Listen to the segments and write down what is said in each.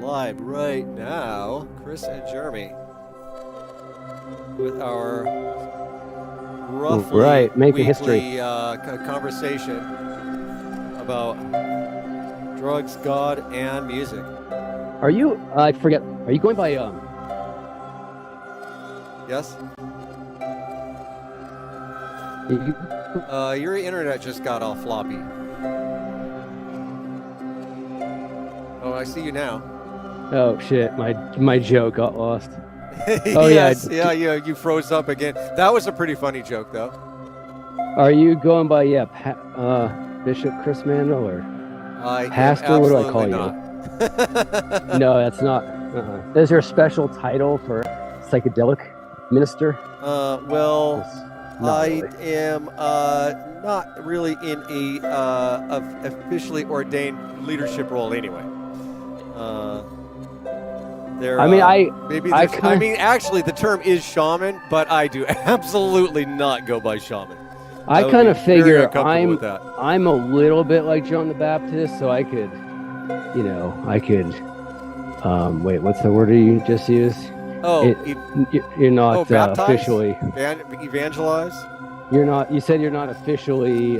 live right now, Chris and Jeremy, with our roughly making weekly history. Conversation about drugs, God, and music. Are you? I forget. Are you going by Yes. You, Your internet just got all floppy. Oh, I see you now. oh shit! My joke got lost. Oh yes, yeah, you froze up again. That was a pretty funny joke, though. Are you going by Bishop Chris Mandel or Pastor? What do I call not. you? No, that's not. Is there a special title for psychedelic minister? Well, I really. am not really in a officially ordained leadership role anyway. Actually, the term is shaman, but I do absolutely not go by shaman. I kind of figure I'm I'm a little bit like John the Baptist, so I could, wait, what's the word you just used? You're not officially evangelize. You're not. You said you're not officially,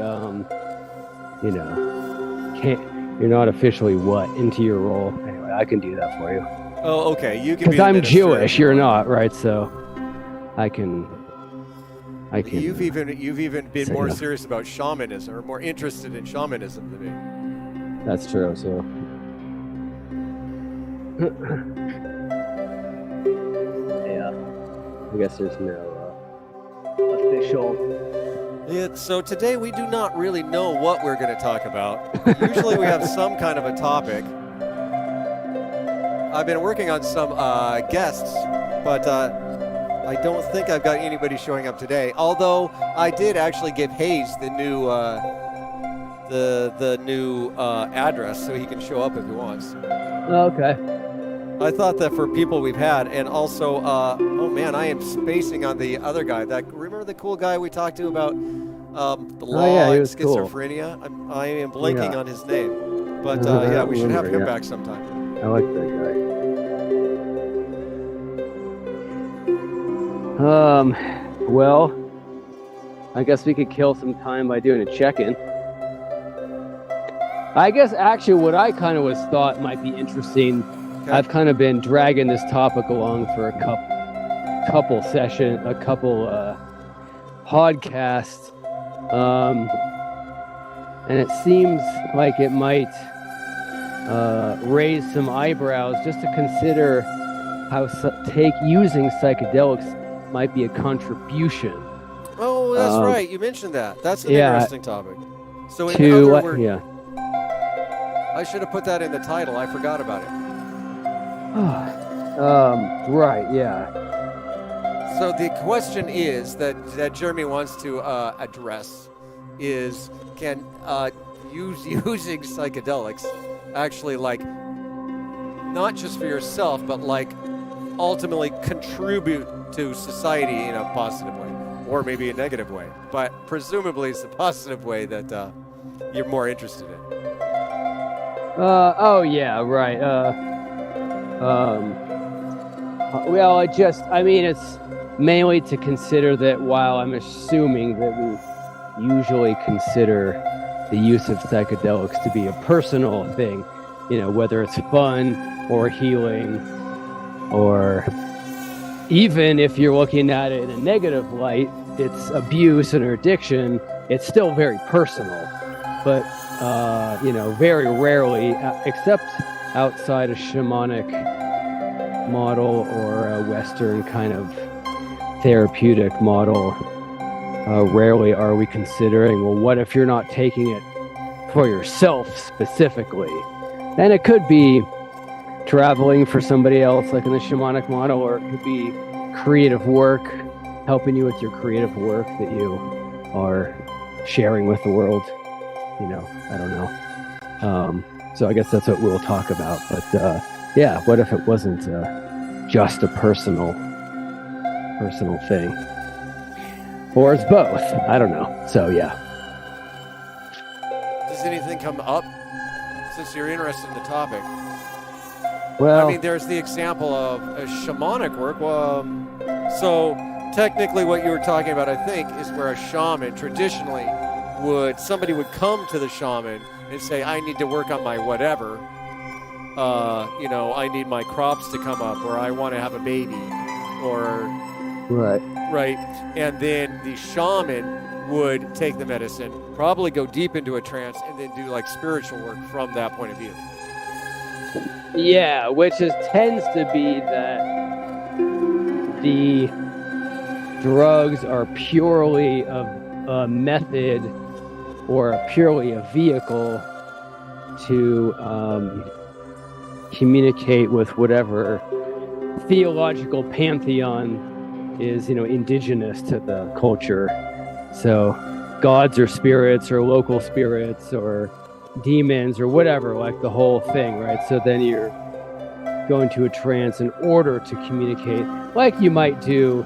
you're not officially what into your role. Anyway, I can do that for you. Oh, okay. You can. Because I'm Jewish. You're not, right? So, I can. You've even been more serious about shamanism, or more interested in shamanism than me. That's true. So. Yeah. I guess there's no official. So today we do not really know what we're going to talk about. Usually we have some kind of a topic. I've been working on some guests, but I don't think I've got anybody showing up today. Although I did actually give Hayes the new address, so he can show up if he wants. Okay. I thought that for people we've had, and also, oh man, I am spacing on the other guy. Remember the cool guy we talked to about the law and schizophrenia? Cool. I am blanking on his name, but we should have him back sometime. I like that guy. Well, I guess we could kill some time by doing a check-in. I guess actually what I kind of thought might be interesting. Okay. I've kind of been dragging this topic along for a couple podcasts, and it seems like it might raise some eyebrows just to consider how using psychedelics might be a contribution. Oh, that's right. You mentioned that. That's an interesting topic. So in other words, I should have put that in the title. I forgot about it. Right, yeah. So the question is that Jeremy wants to address is, can using psychedelics actually, like, not just for yourself, but like ultimately contribute to society in a positive way, or maybe a negative way, but presumably it's a positive way that you're more interested in. Right. Well, it's mainly to consider that while I'm assuming that we usually consider the use of psychedelics to be a personal thing, whether it's fun or healing, or even if you're looking at it in a negative light, it's abuse and addiction, it's still very personal. But, very rarely, except outside a shamanic model or a Western kind of therapeutic model, rarely are we considering, well, what if you're not taking it for yourself specifically? And it could be traveling for somebody else, like in the shamanic model, or it could be creative work, helping you with your creative work that you are sharing with the world. I don't know. So I guess that's what we'll talk about. But what if it wasn't just a personal thing? Or it's both. I don't know. So, yeah. Does anything come up since you're interested in the topic? Well, I mean, there's the example of a shamanic work. So technically what you were talking about, I think, is where a shaman traditionally somebody would come to the shaman and say, I need to work on my whatever. I need my crops to come up, or I want to have a baby, or right. And then the shaman would take the medicine, probably go deep into a trance, and then do like spiritual work from that point of view. Yeah, which tends to be that the drugs are purely a method or purely a vehicle to communicate with whatever theological pantheon is, indigenous to the culture. So gods or spirits or local spirits or demons or whatever, like the whole thing, right? So then you're going to a trance in order to communicate, like you might do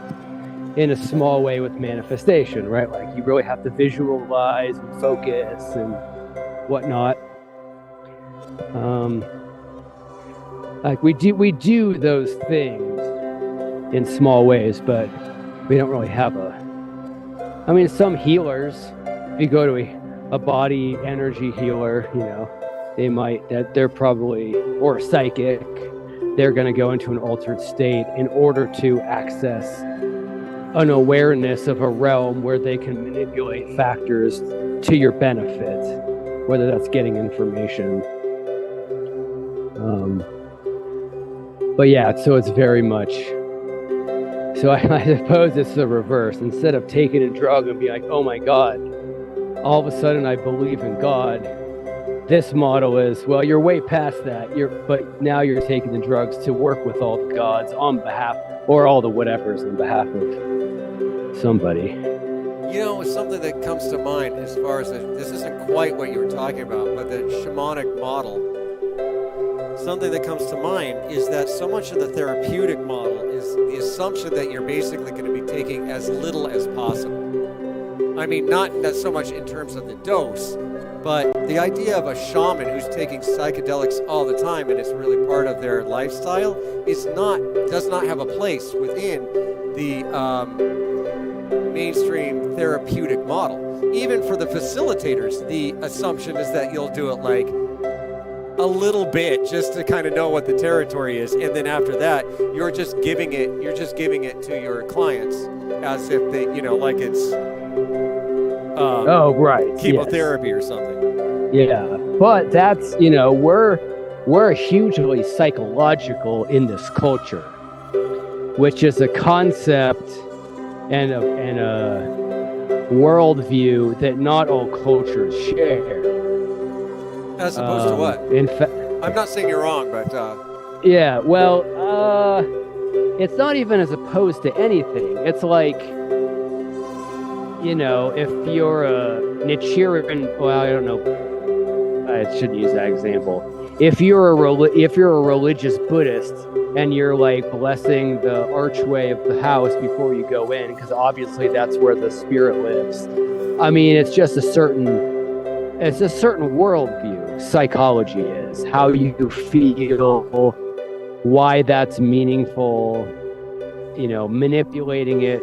in a small way with manifestation, right? Like you really have to visualize and focus and whatnot. Like we do those things in small ways, but we don't really have some healers, if you go to a body energy healer, they're probably, or psychic, they're going to go into an altered state in order to access an awareness of a realm where they can manipulate factors to your benefit, whether that's getting information. But yeah, so it's very much, so I suppose it's the reverse. Instead of taking a drug and be like, oh my God, all of a sudden I believe in God. This model is, well, you're way past that. But now you're taking the drugs to work with all the gods on behalf, or all the whatevers on behalf of somebody. Something that comes to mind as far as this isn't quite what you were talking about, but the shamanic model. Something that comes to mind is that so much of the therapeutic model is the assumption that you're basically going to be taking as little as possible. I mean, not so much in terms of the dose, but the idea of a shaman who's taking psychedelics all the time and it's really part of their lifestyle does not have a place within the mainstream therapeutic model. Even for the facilitators, the assumption is that you'll do it like a little bit just to kind of know what the territory is, and then after that you're just giving it to your clients as if they like it's chemotherapy or something. Yeah, but that's we're hugely psychological in this culture, which is a concept and a worldview that not all cultures share. As opposed to what? In fact, I'm not saying you're wrong, but yeah, well, it's not even as opposed to anything. It's like, if you're a Nichiren, well, I don't know, I shouldn't use that example. If you're a religious Buddhist and you're like blessing the archway of the house before you go in, because obviously that's where the spirit lives. I mean, it's just a certain worldview. Psychology is how you feel, why that's meaningful, manipulating it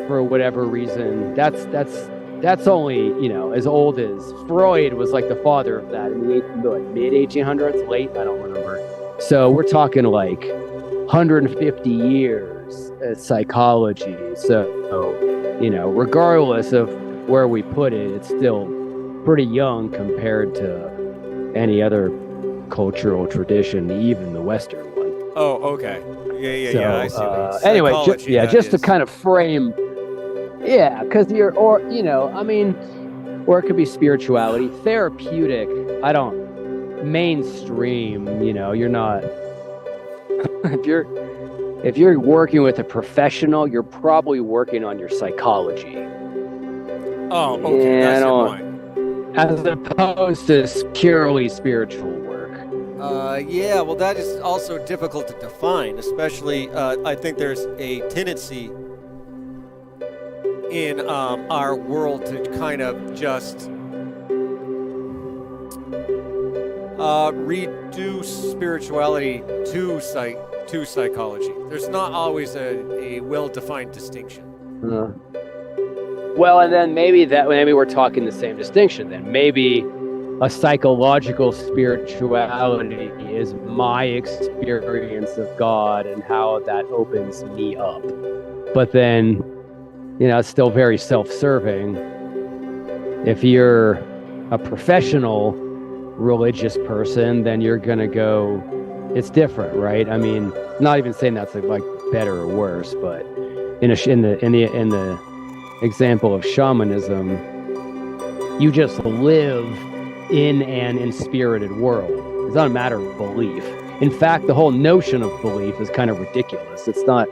for whatever reason. That's only, as old as Freud was like the father of that in the mid 1800s, late, I don't remember. So we're talking like 150 years of psychology. So, regardless of where we put it, it's still pretty young compared to any other cultural tradition, even the Western one. Oh, okay. Yeah, I see. Anyway, just to kind of frame, because or it could be spirituality, therapeutic. Mainstream. You're not. If you're working with a professional, you're probably working on your psychology. Oh, okay. That's your point. As opposed to purely spiritual work. Well, that is also difficult to define, especially, I think there's a tendency in our world to kind of just, reduce spirituality to psychology. There's not always a well-defined distinction. Well, and then maybe we're talking the same distinction. Then maybe a psychological spirituality is my experience of God and how that opens me up. But then, it's still very self-serving. If you're a professional religious person, then you're gonna go, it's different, right? I mean, not even saying that's like better or worse, but in the example of shamanism, you just live in an inspirited world. It's not a matter of belief. In fact, the whole notion of belief is kind of ridiculous. It's not.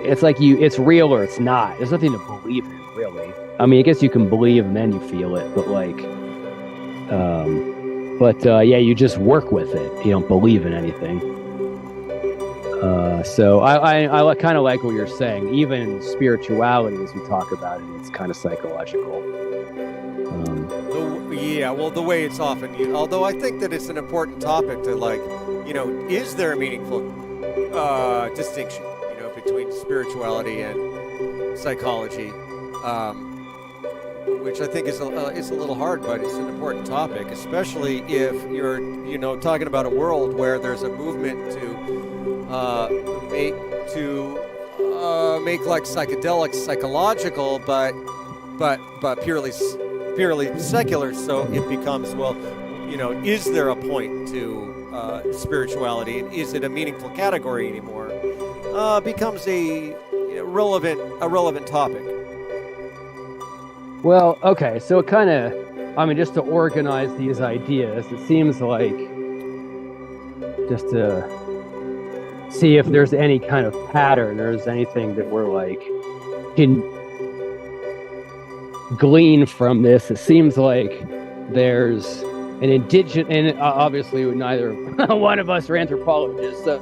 It's like it's real or it's not. There's nothing to believe in, really. I mean, I guess you can believe and then you feel it, but yeah, you just work with it. You don't believe in anything. So I kind of like what you're saying. Even in spirituality, as we talk about it, it's kind of psychological. The way it's often used. Although I think that it's an important topic to is there a meaningful distinction, between spirituality and psychology? Which I think is a little hard, but it's an important topic, especially if you're, talking about a world where there's a movement to make like psychedelics psychological, but purely secular. So it becomes, is there a point to spirituality, and is it a meaningful category anymore? Becomes a relevant topic. Well, okay, so it kind of, just to organize these ideas, it seems like, just to see if there's any kind of pattern, or is anything that we're can glean from this. It seems like there's an indigenous, and obviously neither one of us are anthropologists, so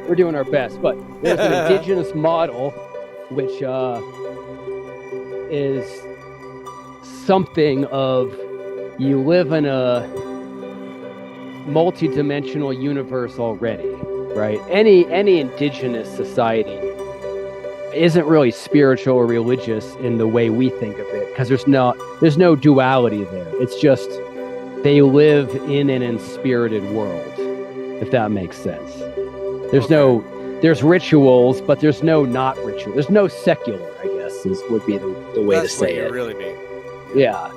we're doing our best, but there's an indigenous model, which is something of, you live in a multi-dimensional universe already, right? Any indigenous society isn't really spiritual or religious in the way we think of it, because there's no duality there. It's just they live in an inspirited world, if that makes sense. There's rituals, but there's no not ritual. There's no secular, I guess, would be the way to say it. That's what you really mean. Yeah.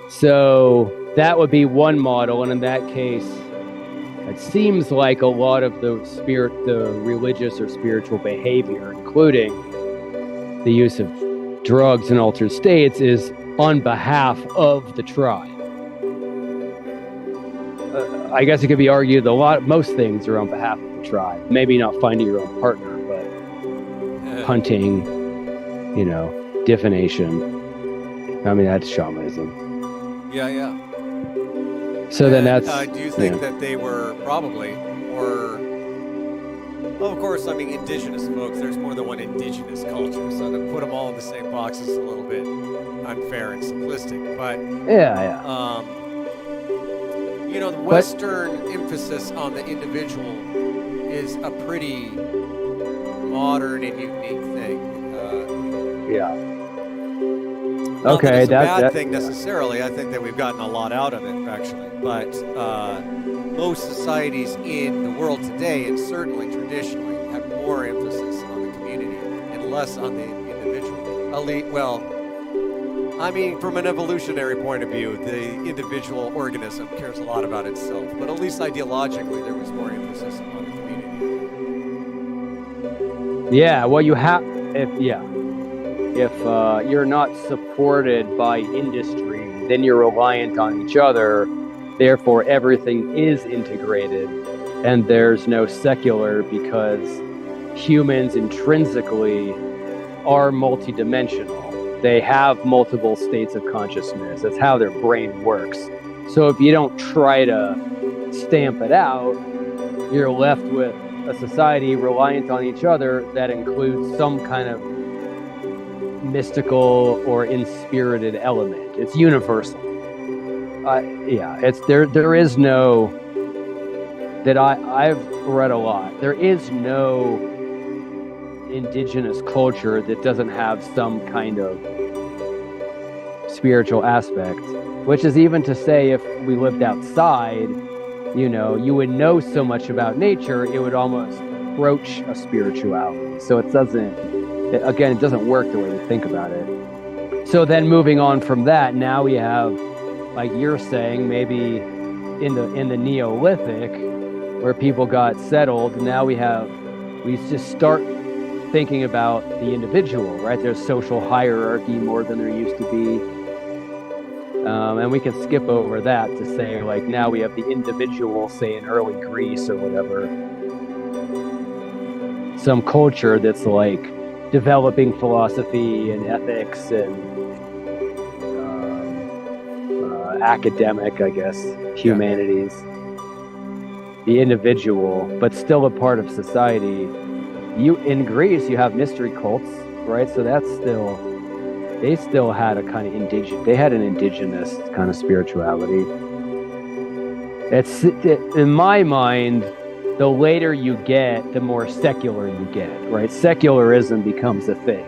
So that would be one model, and in that case, it seems like a lot of the religious or spiritual behavior, including the use of drugs and altered states, is on behalf of the tribe. I guess it could be argued most things are on behalf of the tribe. Maybe not finding your own partner, but hunting, divination. I mean, that's shamanism. Yeah. So then that's... do you think that they were probably, or... Well, of course, indigenous folks, there's more than one indigenous culture, so to put them all in the same box is a little bit unfair and simplistic, but... Yeah. The Western emphasis on the individual is a pretty modern and unique thing. Yeah. Okay, it's a bad thing necessarily. I think that we've gotten a lot out of it, actually. But most societies in the world today, and certainly traditionally, have more emphasis on the community and less on the individual. From an evolutionary point of view, the individual organism cares a lot about itself. But at least ideologically, there was more emphasis on the community. Yeah, well, if you're not supported by industry, then you're reliant on each other. Therefore, everything is integrated, and there's no secular, because humans intrinsically are multidimensional. They have multiple states of consciousness. That's how their brain works. So if you don't try to stamp it out, you're left with a society reliant on each other that includes some kind of mystical or inspirited element. It's universal. it's there is no, that I've read a lot, there is no indigenous culture that doesn't have some kind of spiritual aspect, which is even to say, if we lived outside, you would know so much about nature, it would almost approach a spirituality. So it doesn't work the way we think about it. So then moving on from that, now we have, like you're saying, maybe in the Neolithic, where people got settled, now we just start thinking about the individual, right? There's social hierarchy more than there used to be. And we can skip over that to say, like, now we have the individual, say in early Greece or whatever, some culture that's like developing philosophy and ethics and academic, I guess, humanities. The individual, but still a part of society. In Greece, you have mystery cults, right? So they still had a kind of indigenous kind of spirituality. In my mind, the later you get, the more secular you get, right? Secularism becomes a thing.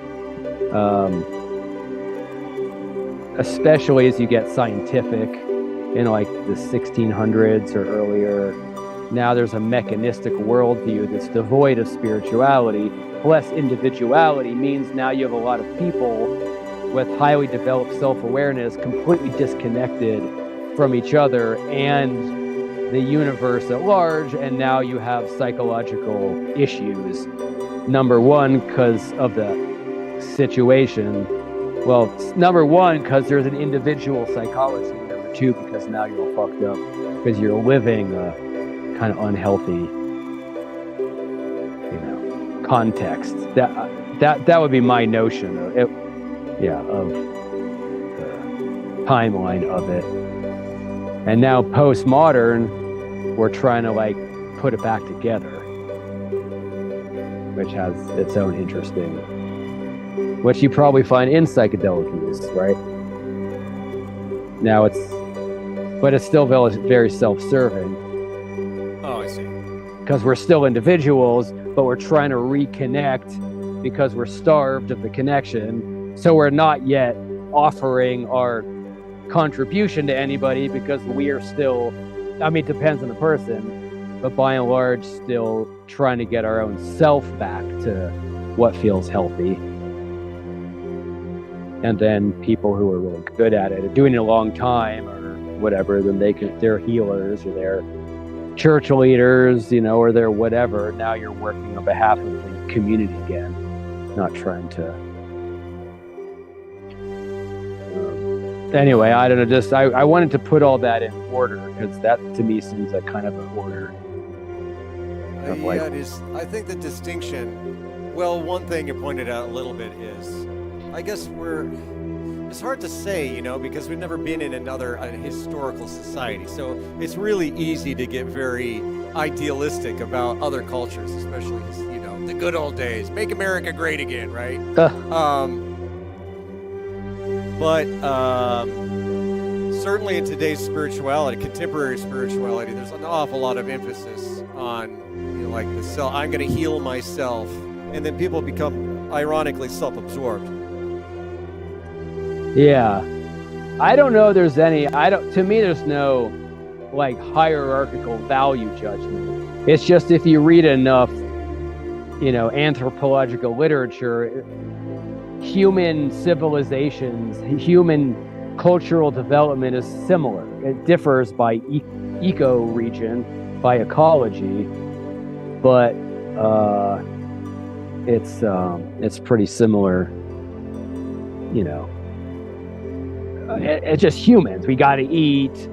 Especially as you get scientific in like the 1600s or earlier. Now there's a mechanistic worldview that's devoid of spirituality. Less individuality means now you have a lot of people with highly developed self-awareness, completely disconnected from each other and the universe at large, and now you have psychological issues. Number one, because of the situation. Well, number one, because there's an individual psychology. Number two, because now you're all fucked up, because you're living a kind of unhealthy, context. That would be my notion of it. Yeah, of the timeline of it. And now postmodern, we're trying to like put it back together, which has its own interesting, which you probably find in psychedelic use, right? Now but it's still very self-serving. Oh, I see. Because we're still individuals, but we're trying to reconnect because we're starved of the connection. So we're not yet offering our contribution to anybody because we are still, it depends on the person, but by and large, still trying to get our own self back to what feels healthy. And then people who are really good at it, are doing it a long time or whatever, then they're healers or they're church leaders, or they're whatever. Now you're working on behalf of the community again, not trying to. Anyway, I don't know, I wanted to put all that in order because that to me seems like kind of an order. Yeah, it is. I think the distinction, well, one thing you pointed out a little bit is, I guess it's hard to say, because we've never been in another historical society. So it's really easy to get very idealistic about other cultures, especially, the good old days, make America great again, right? But certainly in today's spirituality, contemporary spirituality, there's an awful lot of emphasis on, like the self. I'm going to heal myself, and then people become ironically self-absorbed. Yeah, I don't know. There's any. To me, there's no like hierarchical value judgment. It's just if you read enough, anthropological literature. Human civilizations, human cultural development is similar. It differs by eco-region, by ecology, but it's pretty similar. It's just humans. We got to eat.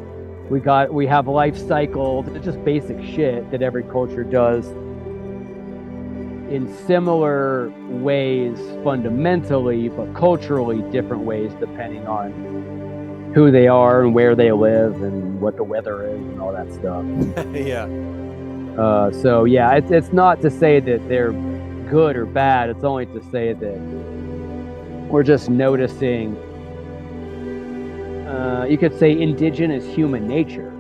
We have life cycles. It's just basic shit that every culture does. In similar ways fundamentally, but culturally different ways depending on who they are and where they live and what the weather is and all that stuff. Yeah. So yeah, it's not to say that they're good or bad. It's only to say that we're just noticing you could say indigenous human nature,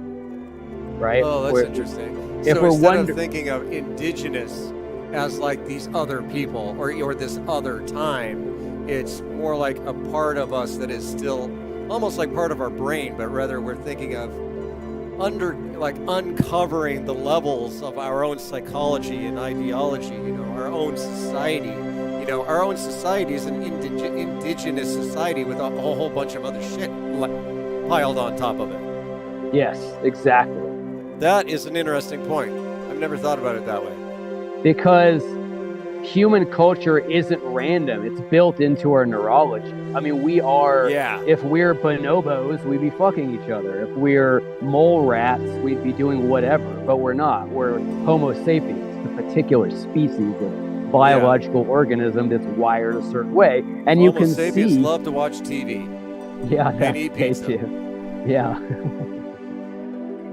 right? Oh, that's interesting. If So we're instead of thinking of indigenous as like these other people or this other time, it's more like a part of us that is still almost like part of our brain, but rather we're thinking of uncovering the levels of our own psychology and ideology, our own society. Our own society is an indigenous society with a whole bunch of other shit piled on top of it. Yes, exactly. That is an interesting point. I've never thought about it that way. Because human culture isn't random. It's built into our neurology. I mean, we are, if we're bonobos, we'd be fucking each other. If we're mole rats, we'd be doing whatever, but we're not. We're Homo sapiens, a particular species of biological organism that's wired a certain way. And Homo you can sapiens see... love to watch TV. Yeah, and eat pizza. Too. Yeah.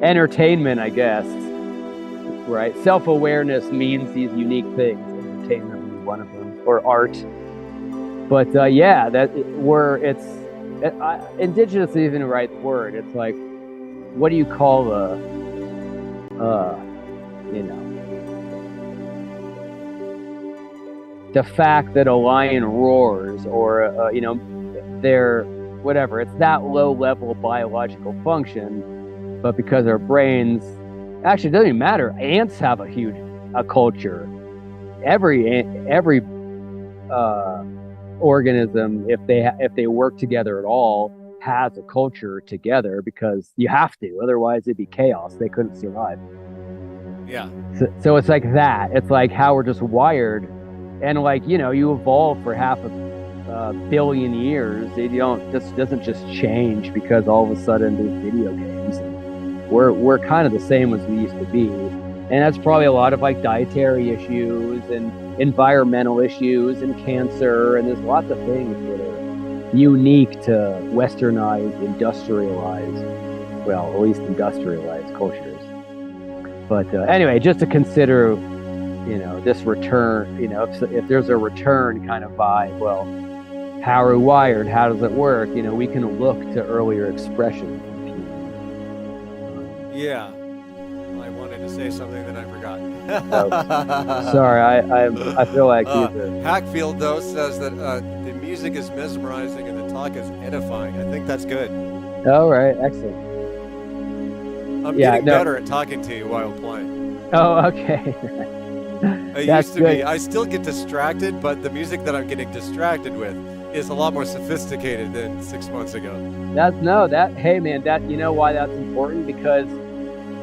Entertainment, I guess. Right. Self-awareness means these unique things. Entertainment is one of them, or art. But indigenous is even the right word. It's like, what do you call the fact that a lion roars, or they're whatever. It's that low level of biological function, but because our brains. Actually, it doesn't even matter. Ants have a culture. Every organism, if they work together at all, has a culture together because you have to. Otherwise, it'd be chaos. They couldn't survive. Yeah. So it's like that. It's like how we're just wired, and you evolve for half a billion years. This doesn't just change because all of a sudden there's video games. We're kind of the same as we used to be. And that's probably a lot of dietary issues and environmental issues and cancer. And there's lots of things that are unique to westernized, industrialized, well, at least industrialized cultures. But anyway, just to consider, this return, if there's a return kind of vibe, well, how are we wired? How does it work? We can look to earlier expression. Yeah, I wanted to say something that I forgot. Sorry, I feel like Hackfield though says that the music is mesmerizing and the talk is edifying. I think that's good. All right, excellent. I'm getting better at talking to you while playing. Oh, okay. I still get distracted, but the music that I'm getting distracted with is a lot more sophisticated than 6 months ago. Hey man, you know why that's important? Because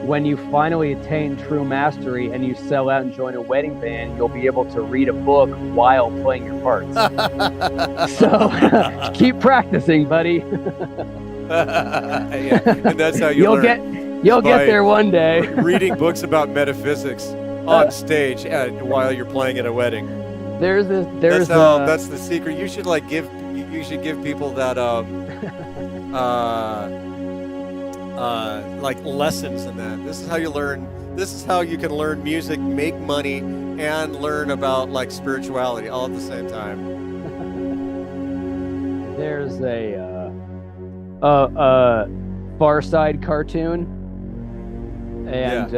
when you finally attain true mastery and you sell out and join a wedding band, you'll be able to read a book while playing your parts. So keep practicing, buddy. Yeah, and that's how you'll learn. You'll get there one day. Reading books about metaphysics on stage while you're playing at a wedding. That's the secret. You should give people that lessons in that. This is how you learn. This is how you can learn music, make money, and learn about spirituality all at the same time. There's a Far Side cartoon, and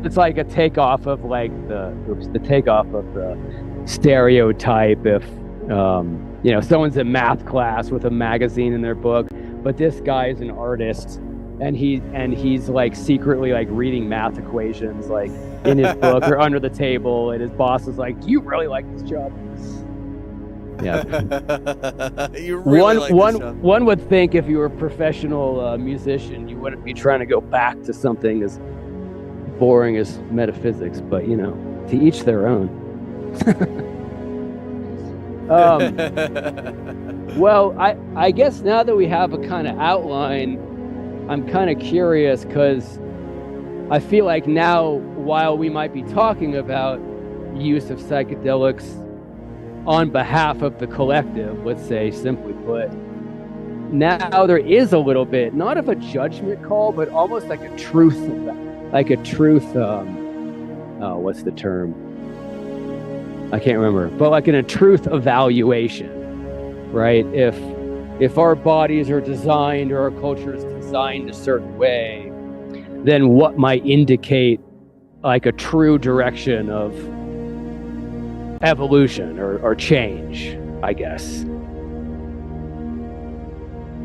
it's like a takeoff of the takeoff of the stereotype. If someone's in math class with a magazine in their book, but this guy is an artist, and he's secretly reading math equations in his book or under the table, and his boss is like, "Do you really like this job?" Yeah. You really like this job. One would think if you were a professional musician, you wouldn't be trying to go back to something as boring as metaphysics, but to each their own. Well, I guess now that we have a kind of outline, I'm kind of curious, because I feel like now, while we might be talking about use of psychedelics on behalf of the collective, let's say, simply put, now there is a little bit, not of a judgment call, but almost like a truth, what's the term? I can't remember, but a truth evaluation. right? If our bodies are designed or our culture is designed a certain way, then what might indicate like a true direction of evolution or change, I guess.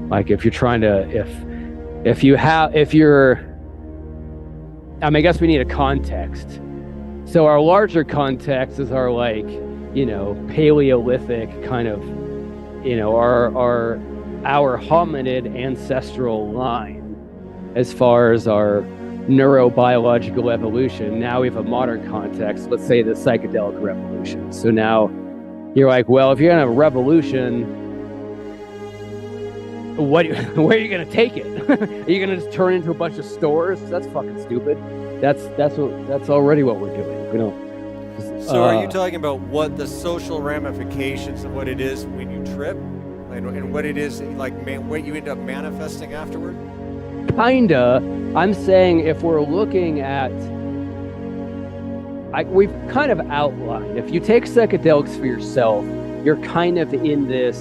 Like if you're trying to, I guess we need a context. So our larger context is our like, Paleolithic kind of, our hominid ancestral line as far as our neurobiological evolution. Now we have a modern context, let's say the psychedelic revolution. So now you're like, well, if you're gonna have a revolution, where are you gonna take it? Are you gonna just turn it into a bunch of stores? That's fucking stupid. That's already what we're doing. So are you talking about what the social ramifications of what it is when you trip, and what it is like, what you end up manifesting afterward? Kinda. I'm saying if we're looking at, we've kind of outlined, if you take psychedelics for yourself, you're kind of in this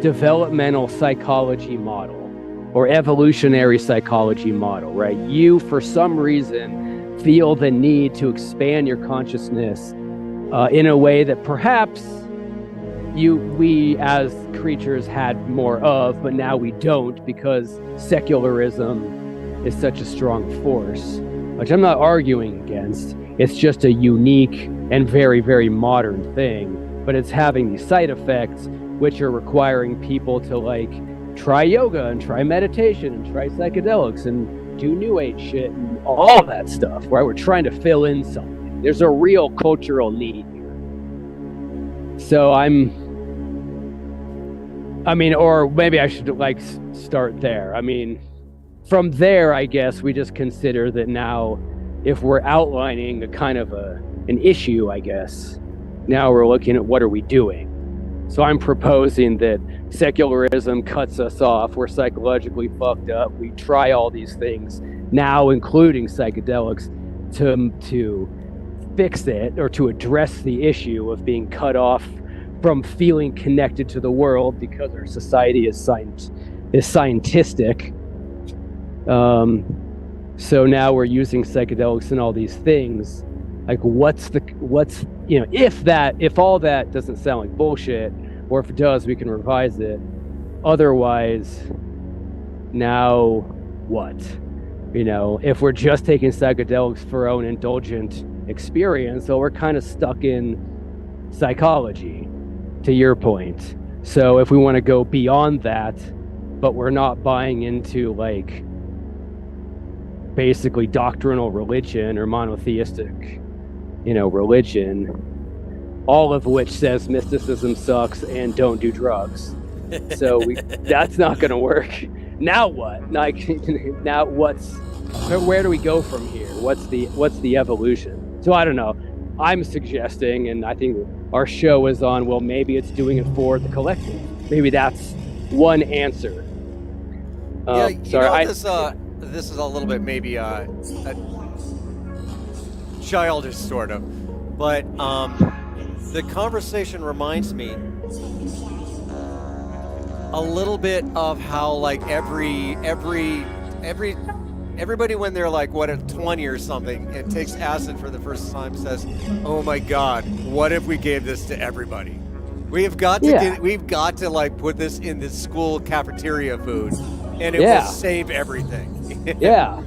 developmental psychology model or evolutionary psychology model, right? You, for some reason, feel the need to expand your consciousness in a way that perhaps we as creatures had more of, but now we don't because secularism is such a strong force, which I'm not arguing against. It's just a unique and very, very modern thing, but it's having these side effects, which are requiring people to like try yoga and try meditation and try psychedelics and do new age shit and all that stuff, right? We're trying to fill in something. There's a real cultural need here. So or maybe I should like start there. From there, I guess we just consider that now, if we're outlining a kind of an issue, I guess, now we're looking at what are we doing. So I'm proposing that secularism cuts us off. We're psychologically fucked up. We try all these things, now including psychedelics, to fix it or to address the issue of being cut off from feeling connected to the world because our society is scientistic. So now we're using psychedelics and all these things. Like if all that doesn't sound like bullshit, or if it does, we can revise it. Otherwise, now what? If we're just taking psychedelics for our own indulgent experience, so we're kind of stuck in psychology, to your point. So if we want to go beyond that, but we're not buying into like basically doctrinal religion or monotheistic, religion, all of which says mysticism sucks and don't do drugs. So that's not going to work. Now what? Like, now where do we go from here? What's the evolution? So I don't know. I'm suggesting, and I think our show is on, well, maybe it's doing it for the collective. Maybe that's one answer. This is a little bit maybe a childish sort of, but the conversation reminds me a little bit of how like everybody when they're like 20 or something and takes acid for the first time says, "Oh my God, what if we gave this to everybody? We've got to like put this in the school cafeteria food, and it will save everything." Yeah.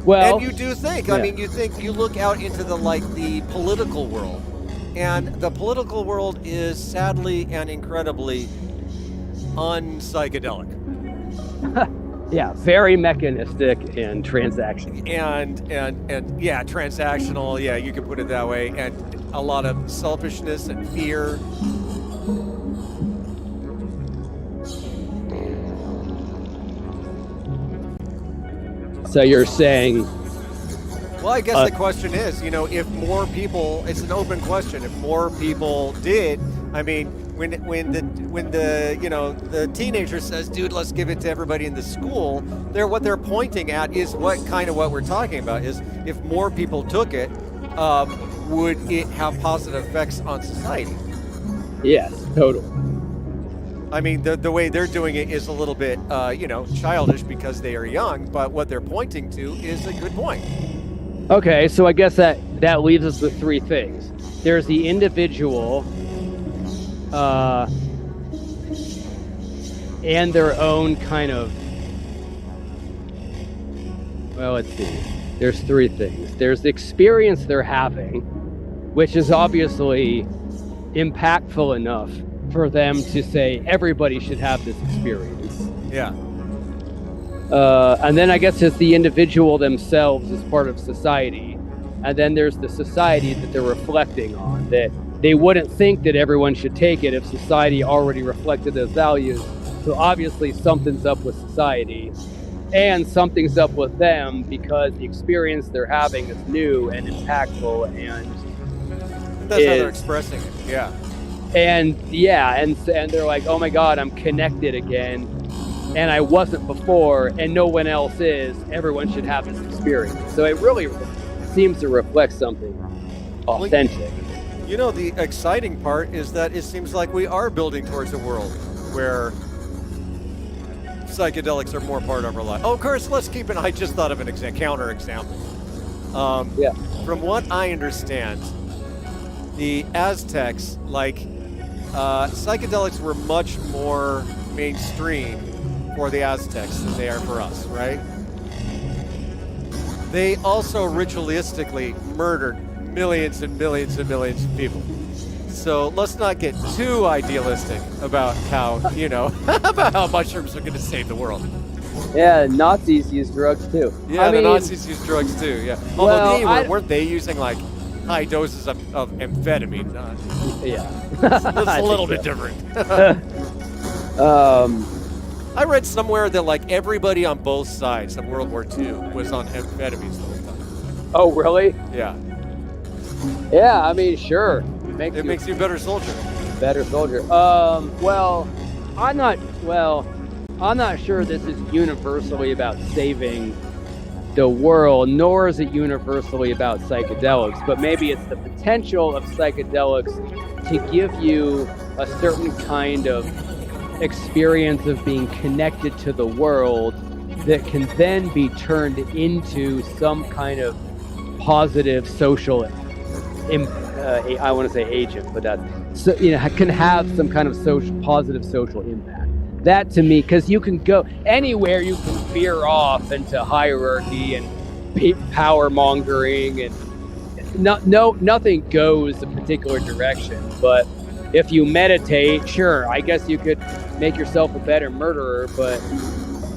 Well, and you do think. Yeah. You look out into the political world, and the political world is sadly and incredibly unpsychedelic. Yeah, very mechanistic and transactional. And transactional. Yeah, you could put it that way. And a lot of selfishness and fear. So you're saying... Well, I guess the question is, if more people, it's an open question, if more people did, when the teenager says, dude, let's give it to everybody in the school, what they're pointing at is what we're talking about is if more people took it, would it have positive effects on society? Yes, totally. I mean, the way they're doing it is a little bit, childish because they are young, but what they're pointing to is a good point. Okay, so I guess that leaves us with three things. There's the individual and their own kind of, well, let's see. There's three things. There's the experience they're having, which is obviously impactful enough for them to say everybody should have this experience. Yeah. And then I guess it's the individual themselves as part of society. And then there's the society that they're reflecting on, that they wouldn't think that everyone should take it if society already reflected those values. So obviously something's up with society, and something's up with them because the experience they're having is new and impactful, and that's how they're expressing it. Yeah. And they're like, oh my God, I'm connected again, and I wasn't before, and no one else is. Everyone should have this experience. So it really seems to reflect something authentic. Well, the exciting part is that it seems like we are building towards a world where psychedelics are more part of our life. Oh, of course, let's keep it. I just thought of an counter example. From what I understand, the Aztecs, psychedelics were much more mainstream for the Aztecs than they are for us, right? They also ritualistically murdered millions and millions and millions of people. So let's not get too idealistic about how, about how mushrooms are going to save the world. Yeah, Nazis use drugs too. Yeah, the Nazis use drugs too, yeah. Although weren't they using high doses of amphetamine? Yeah. It's a little bit different. I read somewhere that everybody on both sides of World War II was on amphetamines the whole time. Oh, really? Yeah. Yeah, I mean, sure. It makes you a better soldier. Better soldier. I'm not sure this is universally about saving the world, nor is it universally about psychedelics, but maybe it's the potential of psychedelics to give you a certain kind of experience of being connected to the world that can then be turned into some kind of positive social I want to say agent, but can have some kind of positive social impact. That to me, because you can go anywhere, you can veer off into hierarchy and power mongering, and nothing goes a particular direction. But if you meditate, sure, I guess you could make yourself a better murderer, but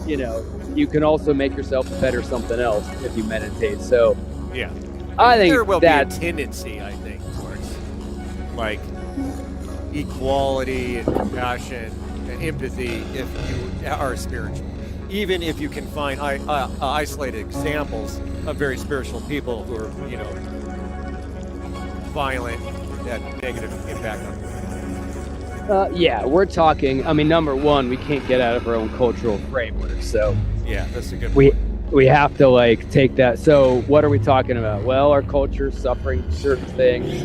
you can also make yourself a better something else if you meditate. So yeah. I think there will be a tendency, towards equality and compassion and empathy if you are spiritual. Even if you can find isolated examples of very spiritual people who are, violent, that negative impact on them. We're talking. I mean, number one, we can't get out of our own cultural framework. So yeah, that's a good point. We have to take that. So what are we talking about? Well, our culture is suffering certain things.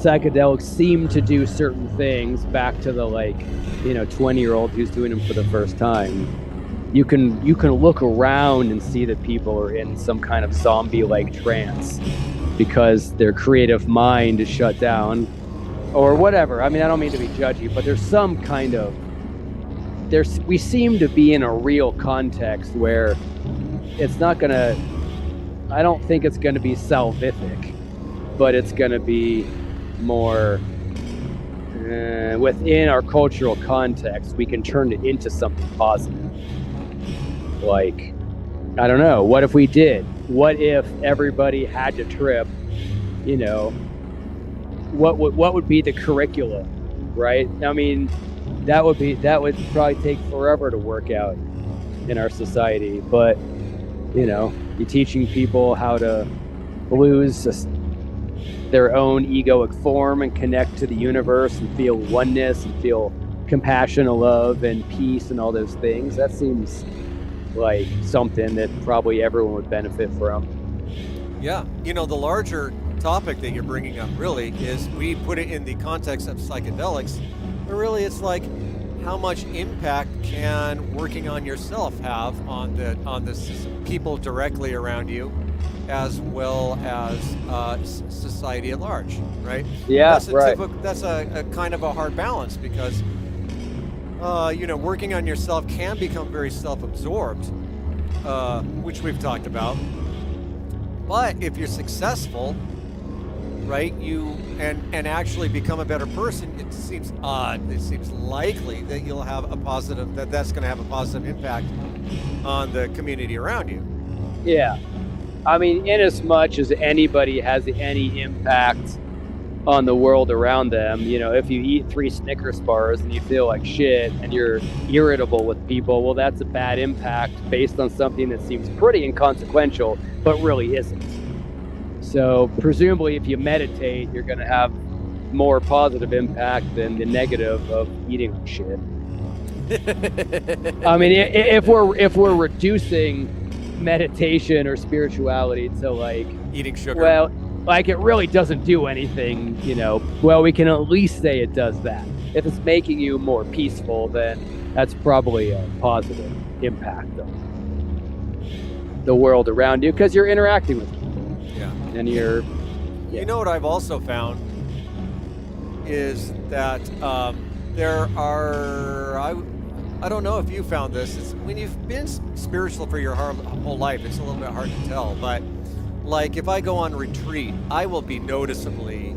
Psychedelics seem to do certain things. Back to the 20-year-old who's doing them for the first time. You can look around and see that people are in some kind of zombie-like trance because their creative mind is shut down or whatever. I mean, I don't mean to be judgy, but there's some kind of we seem to be in a real context where it's not gonna, I don't think it's gonna be salvific, but it's gonna be more within our cultural context. We can turn it into something positive. I don't know, what if we did? What if everybody had to trip? What would be the curriculum, right? I mean, that would probably take forever to work out in our society, but you're teaching people how to lose their own egoic form and connect to the universe and feel oneness and feel compassion and love and peace and all those things. That seems like something that probably everyone would benefit from. Yeah, the larger topic that you're bringing up really is, we put it in the context of psychedelics, but really it's how much impact can working on yourself have on the people directly around you, as well as society at large, right? Yeah, right. That's a kind of a hard balance, because working on yourself can become very self-absorbed, which we've talked about. But if you're successful, right, and actually become a better person, it seems likely that you'll have that's going to have a positive impact on the community around you. Yeah. I mean, in as much as anybody has any impact on the world around them, if you eat 3 Snickers bars and you feel like shit and you're irritable with people, well, that's a bad impact based on something that seems pretty inconsequential, but really isn't. So presumably if you meditate, you're going to have more positive impact than the negative of eating like shit. I mean, if we're reducing meditation or spirituality to like eating sugar, well, like it really doesn't do anything, well, we can at least say it does that. If it's making you more peaceful, then that's probably a positive impact on the world around you, because you're interacting with people. Yeah. And you're... Yeah. You know what I've also found is that there are... I don't know if you found this. It's when you've been spiritual for your whole life, it's a little bit hard to tell. But like if I go on retreat, I will be noticeably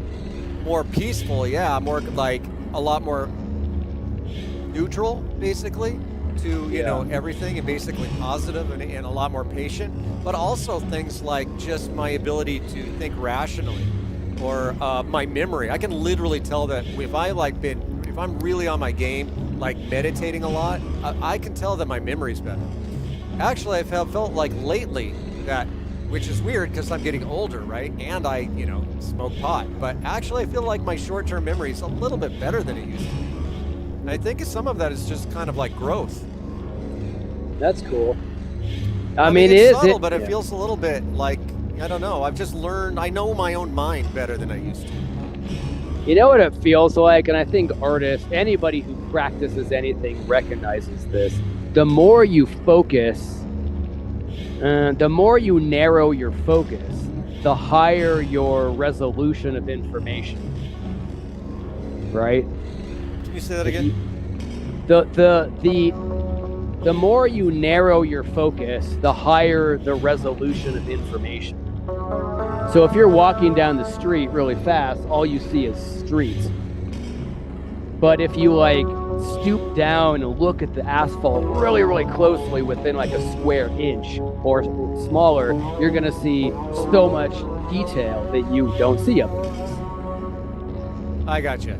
more peaceful. Yeah, more like a lot more neutral, basically, to everything, and basically positive, and a lot more patient. But also things like just my ability to think rationally, or my memory. I can literally tell that if I'm really on my game, like meditating a lot, I can tell that my memory's better. Actually, I've felt like lately that, which is weird because I'm getting older, right? And I, smoke pot. But actually, I feel like my short-term memory is a little bit better than it used to be. And I think some of that is just kind of like growth. That's cool. I mean, it's subtle, but it feels a little bit like, I don't know. I've just learned, I know my own mind better than I used to. You know what it feels like? And I think artists, anybody who practices anything recognizes this. The more you focus, the more you narrow your focus, the higher your resolution of information. Right? Can you say that again? The more you narrow your focus, the higher the resolution of information. So if you're walking down the street really fast, all you see is streets. But if you like stoop down and look at the asphalt really, really closely within like a square inch or smaller, you're going to see so much detail that you don't see otherwise. I gotcha.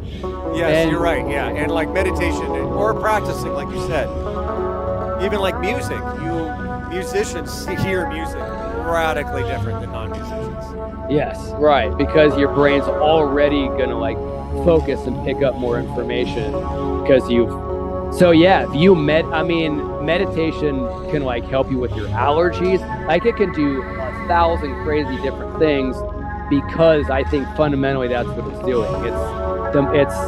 Yes, you're right. Yeah, and like meditation or practicing, like you said, even like music, musicians hear music radically different than non-musicians. Yes, right, because your brain's already gonna like focus and pick up more information because if you meditation can like help you with your allergies. Like it can do 1,000 crazy different things, because I think fundamentally that's what it's doing. It's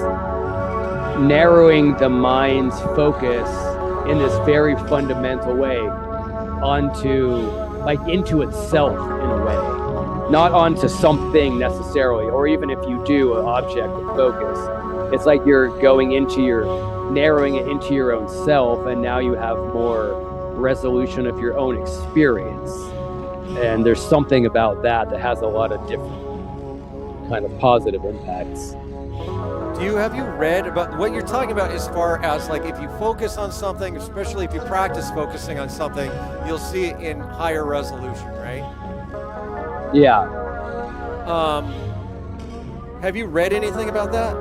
narrowing the mind's focus in this very fundamental way into itself in a way, not onto something necessarily, or even if you do an object of focus. It's like you're narrowing it into your own self, and now you have more resolution of your own experience. And there's something about that has a lot of different kind of positive impacts. Have you read about what you're talking about as far as like if you focus on something, especially if you practice focusing on something, you'll see it in higher resolution, right? Yeah. Have you read anything about that?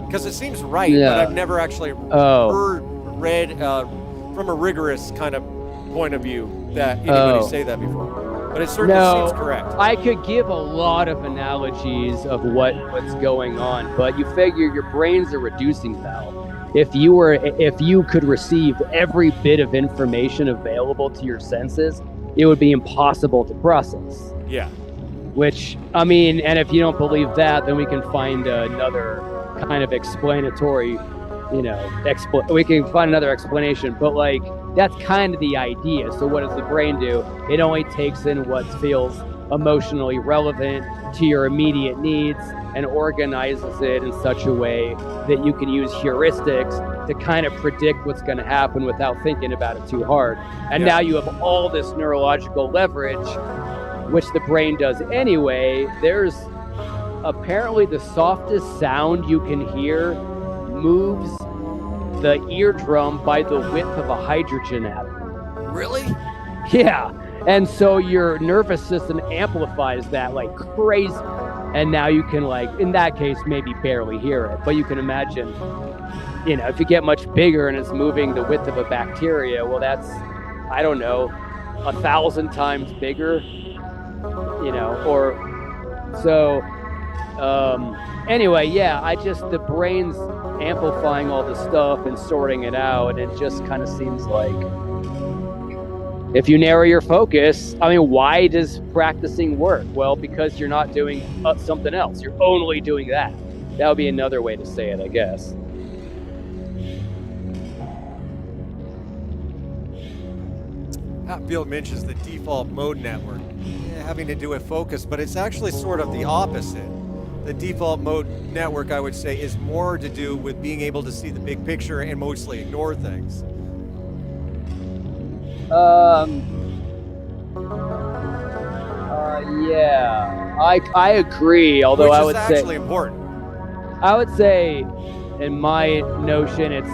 Because it seems right, but I've never actually read from a rigorous kind of point of view that anybody say that before. But it certainly seems correct. I could give a lot of analogies of what's going on, but you figure your brain's a reducing valve. If you could receive every bit of information available to your senses, it would be impossible to process. Yeah. Which, I mean, and if you don't believe that, then we can find another kind of explanatory, we can find another explanation, but like that's kind of the idea. So what does the brain do? It only takes in what feels emotionally relevant to your immediate needs and organizes it in such a way that you can use heuristics to kind of predict what's going to happen without thinking about it too hard. And now you have all this neurological leverage, which the brain does anyway. There's apparently the softest sound you can hear moves the eardrum by the width of a hydrogen atom. Really? Yeah. And so your nervous system amplifies that like crazy. And now you can, like, in that case, maybe barely hear it. But you can imagine, if you get much bigger and it's moving the width of a bacteria, well, that's, I don't know, 1,000 times bigger, or so. Anyway, the brain's amplifying all the stuff and sorting it out. And it just kind of seems like, if you narrow your focus, why does practicing work? Well, because you're not doing something else. You're only doing that. That would be another way to say it, I guess. Bill mentions the default mode network having to do with focus, but it's actually sort of the opposite. The default mode network, I would say, is more to do with being able to see the big picture and mostly ignore things. I agree, although Which I would is say actually important. I would say in my notion it's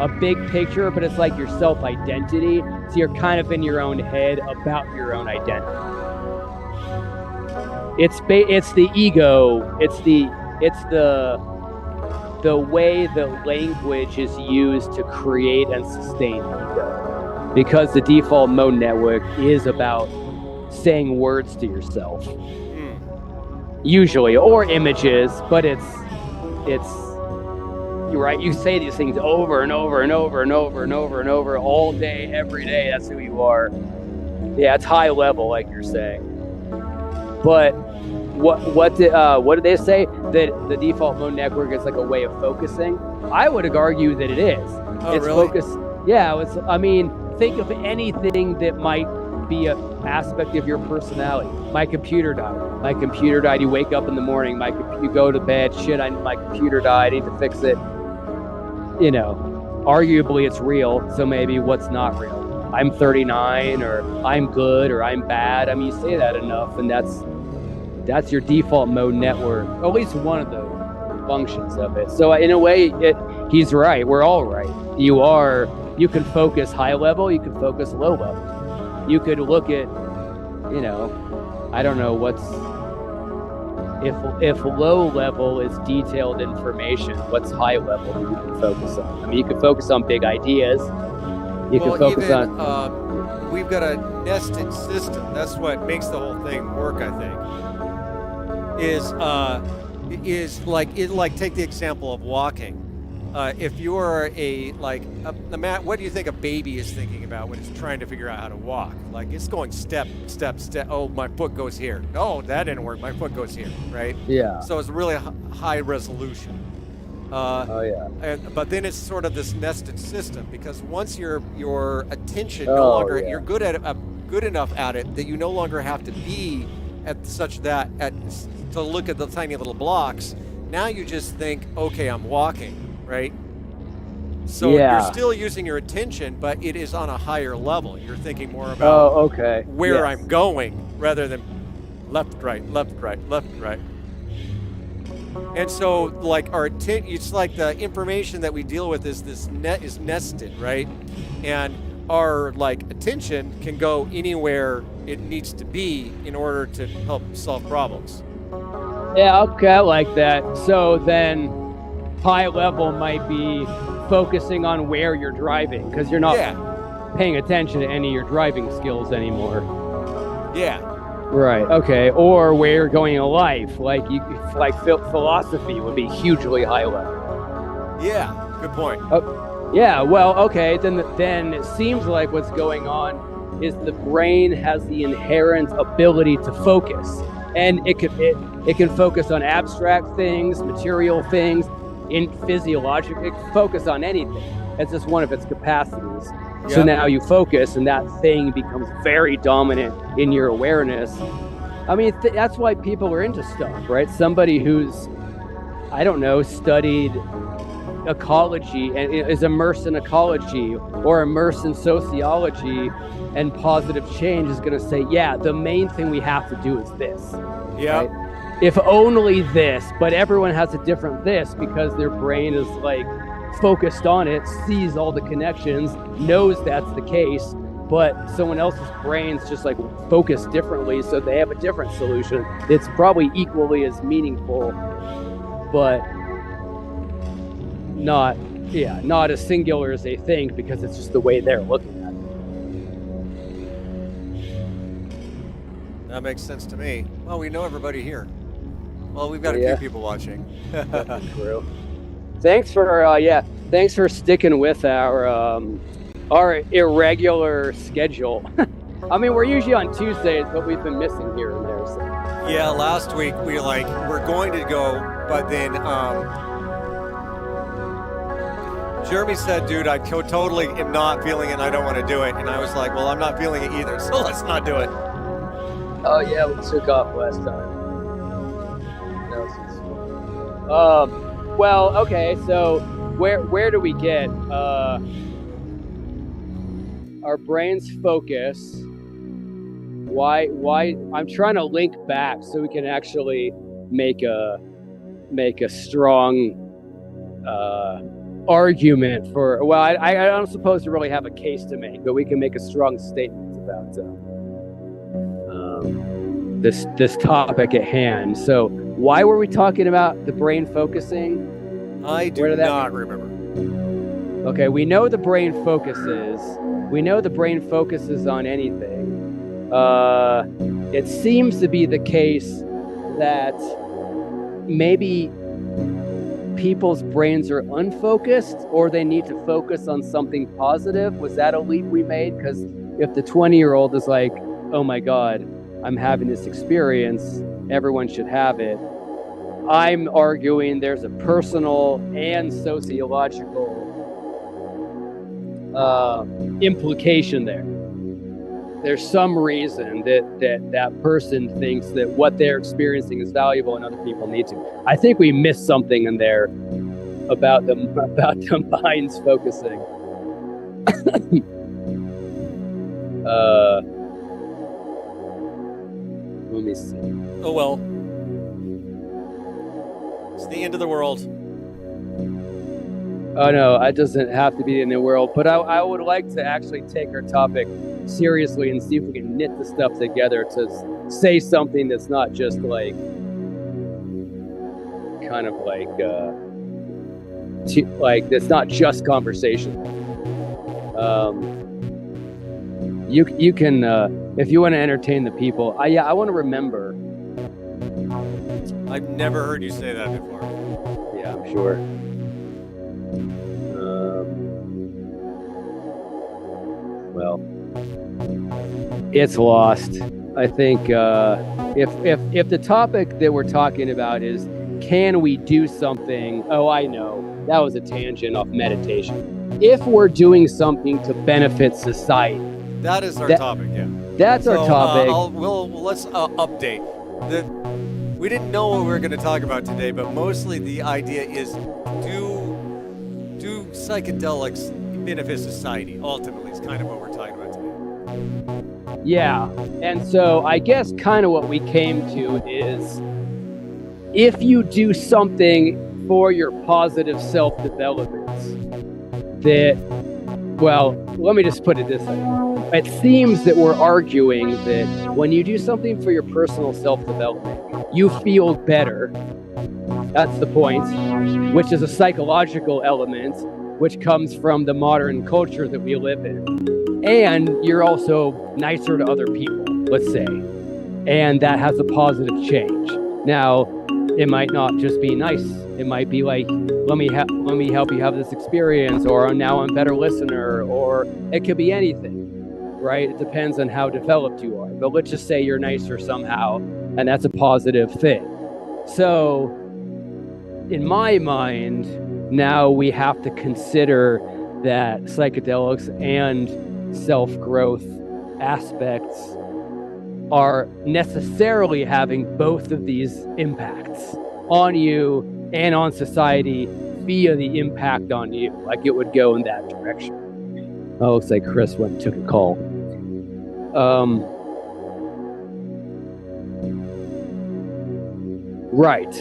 a big picture, but it's like your self-identity. So you're kind of in your own head about your own identity. It's the ego. It's the way the language is used to create and sustain ego. Because the default mode network is about saying words to yourself. Usually, or images, but it's you're right. You say these things over and over and over and over and over and over all day, every day. That's who you are. Yeah, it's high level, like you're saying. But what did they say? That the default mode network is like a way of focusing? I would argue that it is. Oh, it's really? focus. Yeah. Think of anything that might be an aspect of your personality. My computer died. You wake up in the morning. You go to bed. My computer died. I need to fix it. Arguably it's real. So maybe what's not real? I'm 39, or I'm good, or I'm bad. You say that enough, and that's your default mode network. At least one of the functions of it. So in a way, he's right. We're all right. You can focus high level. You can focus low level. You could look at, I don't know if low level is detailed information, what's high level that you can focus on? You can focus on big ideas. You can focus on. We've got a nested system. That's what makes the whole thing work, I think. Take the example of walking. If you're what do you think a baby is thinking about when it's trying to figure out how to walk? Like, it's going step, step, step. Oh, my foot goes here. Oh, that didn't work. My foot goes here, right? Yeah. So it's really high resolution. But then it's sort of this nested system, because once your attention you're good enough at it that you no longer have to be to look at the tiny little blocks. Now you just think, okay, I'm walking. Right? So you're still using your attention, but it is on a higher level. You're thinking more about where I'm going rather than left, right, left, right, left, right. And so, like, it's like the information that we deal with is nested, right? And our attention can go anywhere it needs to be in order to help solve problems. Yeah, okay, I like that. So then high level might be focusing on where you're driving, because you're not paying attention to any of your driving skills anymore. Yeah. Right. Okay. Or where you're going in life, philosophy would be hugely high level. Yeah. Good point. Yeah. Well. Okay. Then it seems like what's going on is the brain has the inherent ability to focus, and it can focus on abstract things, material things. in physiological, it can focus on anything. It's just one of its capacities. So Yep. now you focus and that thing becomes very dominant in your awareness. I mean, that's why people are into stuff, right? Somebody who's, I don't know, studied ecology and is immersed in ecology or immersed in sociology and positive change is going to say, yeah, the main thing we have to do is this. Yeah. Right? If only this, but everyone has a different this because their brain is like focused on it, sees all the connections, knows that's the case, but someone else's brain's just like focused differently, so they have a different solution. It's probably equally as meaningful, but not as singular as they think, because it's just the way they're looking at it. That makes sense to me. Well, we know everybody here. Well, we've got a few people watching. True. Thanks for sticking with our irregular schedule. I mean, we're usually on Tuesdays, but we've been missing here and there. So. Yeah, last week we're going to go, but then Jeremy said, dude, I totally am not feeling it and I don't want to do it. And I was like, well, I'm not feeling it either, so let's not do it. Oh, yeah, we took off last time. Well, okay, so where do we get our brain's focus? Why I'm trying to link back so we can actually make a strong argument for, well, I don't suppose to really have a case to make, but we can make a strong statement about this topic at hand. So why were we talking about the brain focusing? I do not remember. Okay, we know the brain focuses. We know the brain focuses on anything. It seems to be the case that maybe people's brains are unfocused, or they need to focus on something positive. Was that a leap we made? Because if the 20-year-old is like, oh my God, I'm having this experience, everyone should have it. I'm arguing there's a personal and sociological implication there. There's some reason that person thinks that what they're experiencing is valuable and other people need to. I think we missed something in there about the mind's focusing. Let me see. Oh well. It's the end of the world. Oh no, it doesn't have to be the end of the world. But I would like to actually take our topic seriously and see if we can knit the stuff together to say something that's not just like kind of like it's not just conversation. You can if you want to entertain the people. I want to remember. I've never heard you say that before. Yeah, I'm sure. Well, it's lost. I think if the topic that we're talking about is, can we do something? Oh, I know. That was a tangent off meditation. If we're doing something to benefit society. That is our topic, yeah. That's our topic. Let's update. We didn't know what we were going to talk about today, but mostly the idea is, do psychedelics benefit society? Ultimately, is kind of what we're talking about today. Yeah, and so I guess kind of what we came to is, if you do something for your positive self-development, that, well, let me just put it this way. It seems that we're arguing that when you do something for your personal self-development, you feel better. That's the point, which is a psychological element, which comes from the modern culture that we live in. And you're also nicer to other people, let's say. And that has a positive change. Now, it might not just be nice. It might be like, let me help you have this experience, or now I'm a better listener, or it could be anything, right? It depends on how developed you are. But let's just say you're nicer somehow, and that's a positive thing. So in my mind, now we have to consider that psychedelics and self-growth aspects are necessarily having both of these impacts on you and on society via the impact on you. Like it would go in that direction. Oh, looks like Chris went and took a call. Right.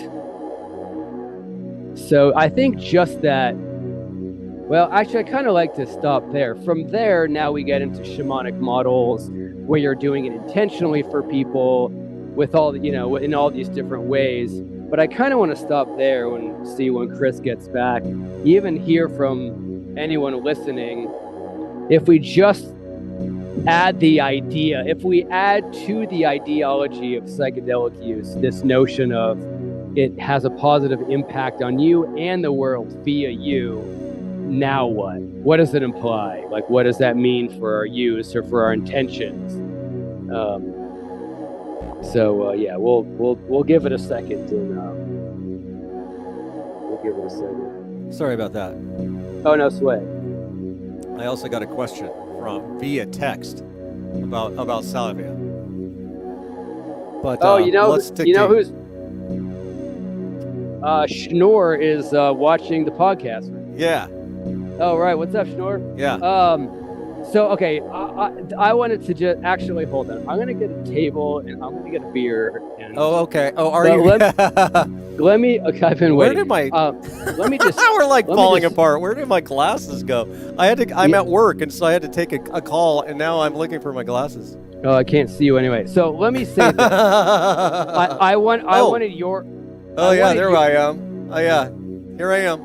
So I think just that, well, actually, I kind of like to stop there. From there, now we get into shamanic models where you're doing it intentionally for people with all the, in all these different ways. But I kind of want to stop there and see when Chris gets back, even hear from anyone listening. If we just add the idea, if we add to the ideology of psychedelic use, this notion of it has a positive impact on you and the world via you, now what? What does it imply? Like, what does that mean for our use or for our intentions? Yeah, we'll give it a second, and we'll give it a second. Sorry about that. Oh, no sweat. I also got a question from via text about salvia. But let's who's Schnorr is watching the podcast. Yeah. Oh, right. What's up, Schnorr? Yeah. So, okay, I wanted to just actually hold on. I'm going to get a table and I'm going to get a beer. And, okay. Oh, are you? Let me. Okay, I've been waiting. Where did my? Let me just. We're like falling apart. Where did my glasses go? I'm at work, and so I had to take a call, and now I'm looking for my glasses. Oh, I can't see you anyway. So let me say this. I wanted your. Oh yeah, there I am. Oh yeah, here I am.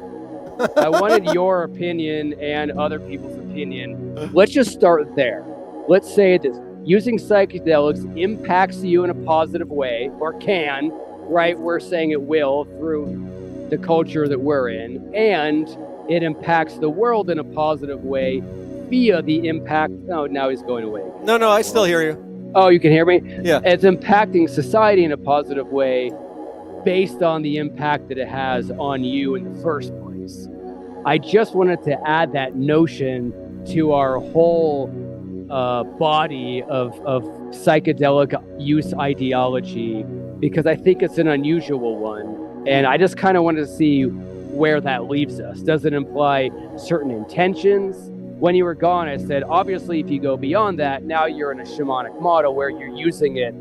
I wanted your opinion and other people's opinion. Let's just start there. Let's say that using psychedelics impacts you in a positive way, or can, right? We're saying it will through the culture that we're in, and it impacts the world in a positive way via the impact. Oh, now he's going away. No, I still hear you. Oh, you can hear me? Yeah. It's impacting society in a positive way based on the impact that it has on you in the first place. I just wanted to add that notion to our whole body of psychedelic use ideology, because I think it's an unusual one. And I just kind of wanted to see where that leaves us. Does it imply certain intentions? When you were gone, I said, obviously, if you go beyond that, now you're in a shamanic model where you're using it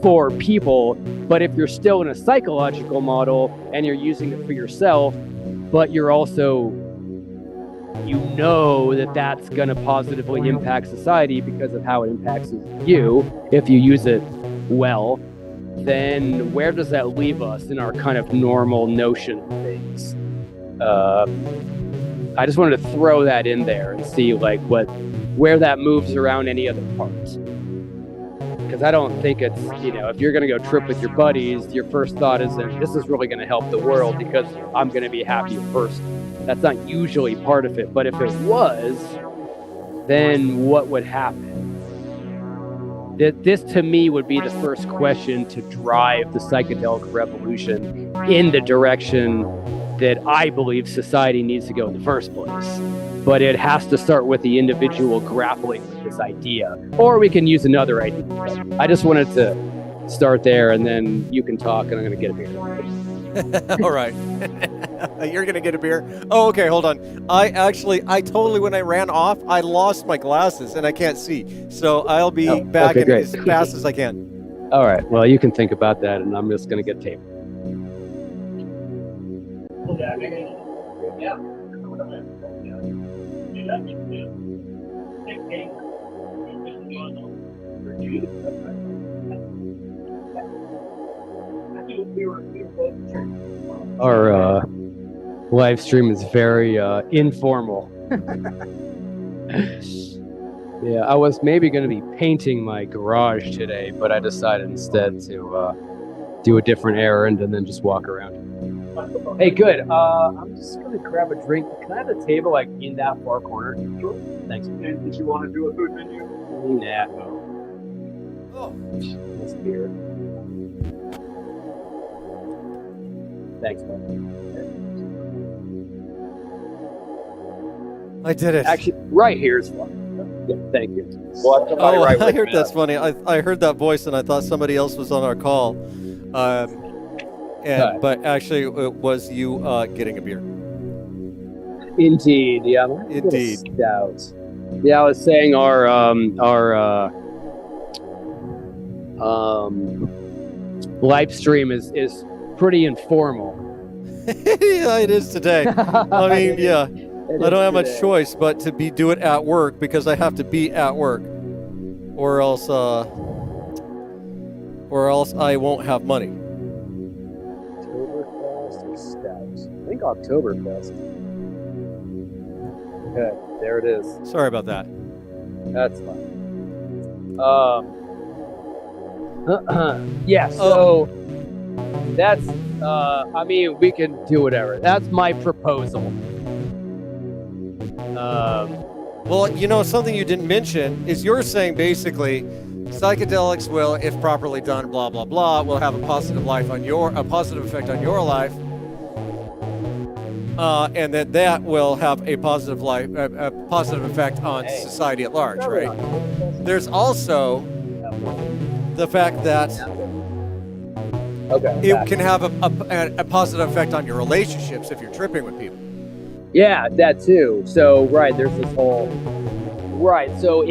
for people. But if you're still in a psychological model and you're using it for yourself, but you're also, that that's going to positively impact society because of how it impacts you, if you use it well, then where does that leave us in our kind of normal notion of things? I just wanted to throw that in there and see where that moves around any other parts. Because I don't think it's, if you're going to go trip with your buddies, your first thought is that this is really going to help the world because I'm going to be a happier person. That's not usually part of it. But if it was, then what would happen? This to me would be the first question to drive the psychedelic revolution in the direction that I believe society needs to go in the first place. But it has to start with the individual grappling with this idea. Or we can use another idea. I just wanted to start there, and then you can talk, and I'm going to get a beer. All right. You're going to get a beer? Oh, okay, hold on. I totally, when I ran off, I lost my glasses, and I can't see. So I'll be back as fast as I can. All right. Well, you can think about that, and I'm just going to get tape. Yeah. Our live stream is very informal. Yeah, I was maybe going to be painting my garage today, but I decided instead to do a different errand and then just walk around. Hey, good. I'm just going to grab a drink. Can I have a table in that far corner? Sure. Thanks. And did you want to do a food menu? Nah. Oh. That's beer. Thanks, man. I did it. Actually, right here is fun. Yeah, thank you. Well, somebody right I with heard me. that's funny. I heard that voice and I thought somebody else was on our call, but actually it was you getting a beer. Indeed, yeah. I'm gonna get a Indeed. stout. Yeah, I was saying our live stream is pretty informal. Yeah, it is today. I mean, yeah. It I don't is have much today. choice but to do it at work because I have to be at work, or else I won't have money. Oktoberfest or stout? I think Oktoberfest. Okay, there it is. Sorry about that. That's fine. Yeah, so that's, I mean, we can do whatever. That's my proposal. Well, you know, something you didn't mention is you're saying basically psychedelics will, if properly done, blah, blah, blah, will have a positive effect on your life. And that will have a positive effect on society at large, right? There's also the fact that it can have a positive effect on your relationships if you're tripping with people. Yeah, that too. So, right, there's this whole... Right, so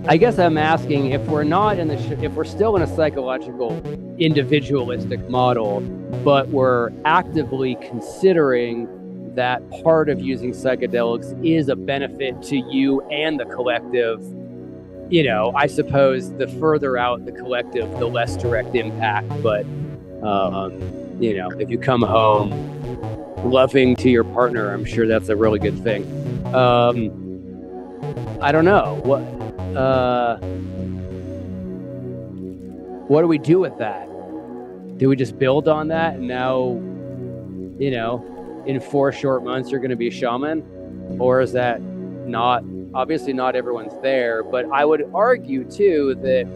I guess I'm asking if we're not if we're still in a psychological individualistic model, but we're actively considering that part of using psychedelics is a benefit to you and the collective, you know, I suppose the further out the collective, the less direct impact. But, you know, if you come home loving to your partner, I'm sure that's a really good thing. I don't know. What do we do with that? Do we just build on that and now, you know, in 4 short months you're going to be a shaman? Or is that not, obviously not everyone's there, but I would argue too that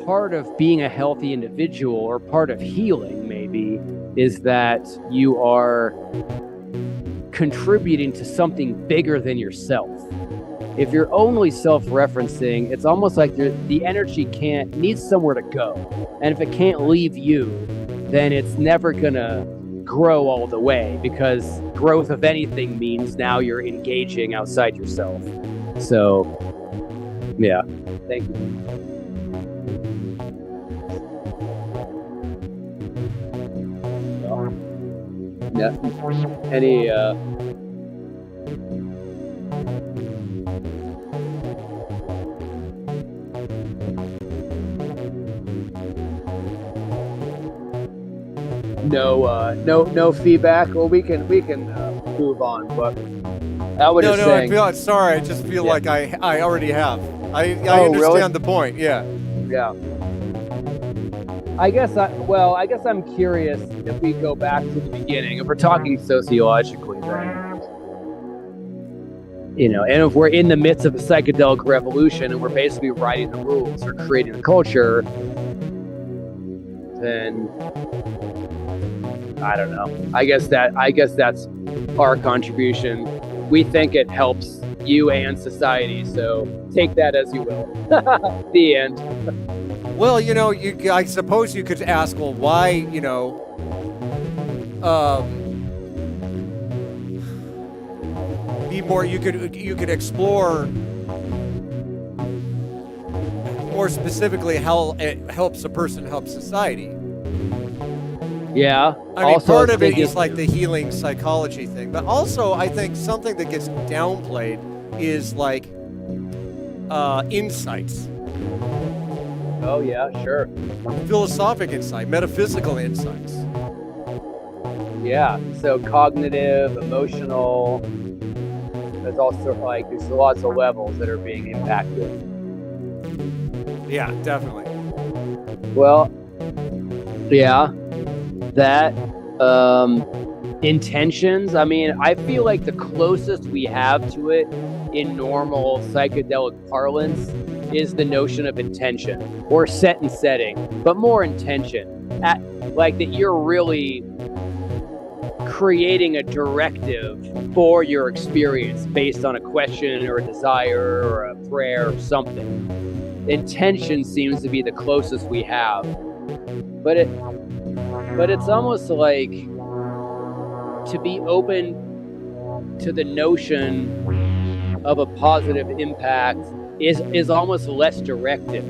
part of being a healthy individual, or part of healing maybe, is that you are contributing to something bigger than yourself. If you're only self-referencing, it's almost like the energy needs somewhere to go. And if it can't leave you, then it's never gonna grow all the way, because growth of anything means now you're engaging outside yourself. So, yeah. Thank you. Yeah. Any no feedback. Well, we can move on. But I was just saying. Sorry. I just feel like I already have. I understand really? the point. Yeah. Yeah. I guess I'm curious if we go back to the beginning. If we're talking sociologically, then, you know, and if we're in the midst of a psychedelic revolution and we're basically writing the rules or creating the culture, then I don't know. I guess that's our contribution. We think it helps you and society, so take that as you will. The end. Well, you know, I suppose you could ask, well, why, you know, be more. You could explore more specifically how it helps a person help society. Yeah. I mean, part of it is like the healing psychology thing, but also I think something that gets downplayed is like insights. Oh yeah, sure. Philosophic insight, metaphysical insights. Yeah. So cognitive, emotional. There's also there's lots of levels that are being impacted. Yeah, definitely. Well, yeah. That intentions. I mean, I feel like the closest we have to it in normal psychedelic parlance is the notion of intention, or set and setting, but more intention. like that you're really creating a directive for your experience based on a question or a desire or a prayer or something. Intention seems to be the closest we have, but it's almost like to be open to the notion of a positive impact is almost less directive.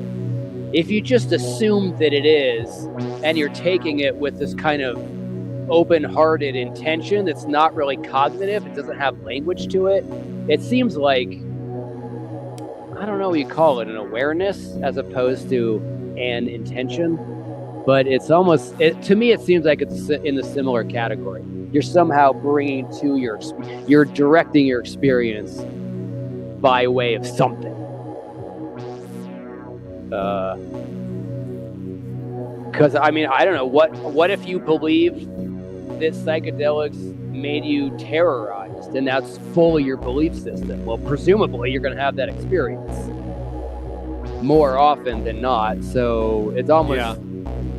If you just assume that it is, and you're taking it with this kind of open-hearted intention that's not really cognitive, it doesn't have language to it, it seems like, I don't know what you call it, an awareness as opposed to an intention. But it's almost, to me, it seems like it's in the similar category. You're somehow bringing to you're directing your experience by way of something. Because, I mean, I don't know, what if you believe that psychedelics made you terrorized and that's fully your belief system? Well, presumably you're going to have that experience more often than not. So it's almost,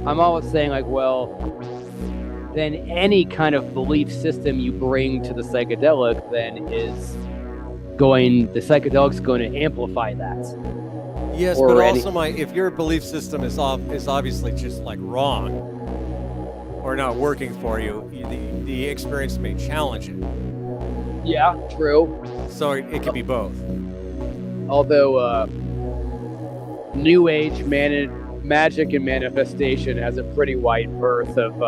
I'm always saying like, well, then any kind of belief system you bring to the psychedelic then is the psychedelic's going to amplify that. Yes, but also if your belief system is obviously just like wrong or not working for you, the experience may challenge it. Yeah, true. So it could be both. Although New Age magic and manifestation has a pretty wide berth of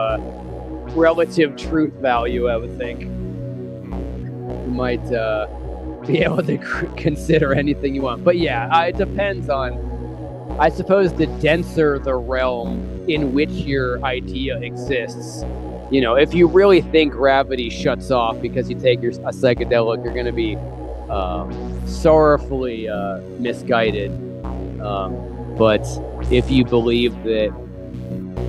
relative truth value, I would think. You might be able to consider anything you want. But yeah, it depends on, I suppose, the denser the realm in which your idea exists. You know, if you really think gravity shuts off because you take a psychedelic, you're going to be sorrowfully misguided. But if you believe that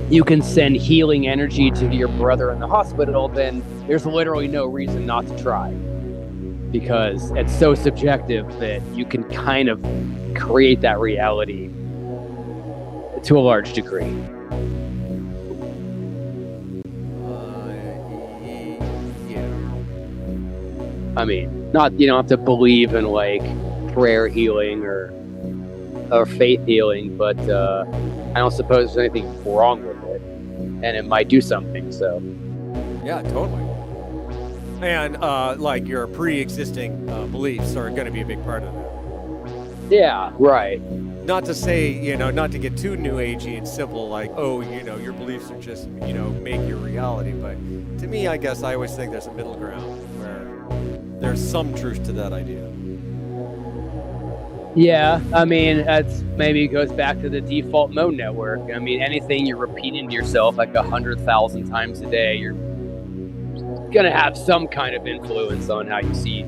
you can send healing energy to your brother in the hospital, then there's literally no reason not to try. Because it's so subjective that you can kind of create that reality to a large degree. Yeah. I mean, you don't have to believe in like prayer healing or faith healing, but I don't suppose there's anything wrong with it, and it might do something. So, yeah, totally. And like your pre-existing beliefs are going to be a big part of that. Yeah, right. Not to say, not to get too new agey and simple, like, oh, your beliefs are just, make your reality. But to me, I guess I always think there's a middle ground where there's some truth to that idea. Yeah, I mean, that's maybe goes back to the default mode network. I mean, anything you're repeating to yourself like 100,000 times a day, you're going to have some kind of influence on how you see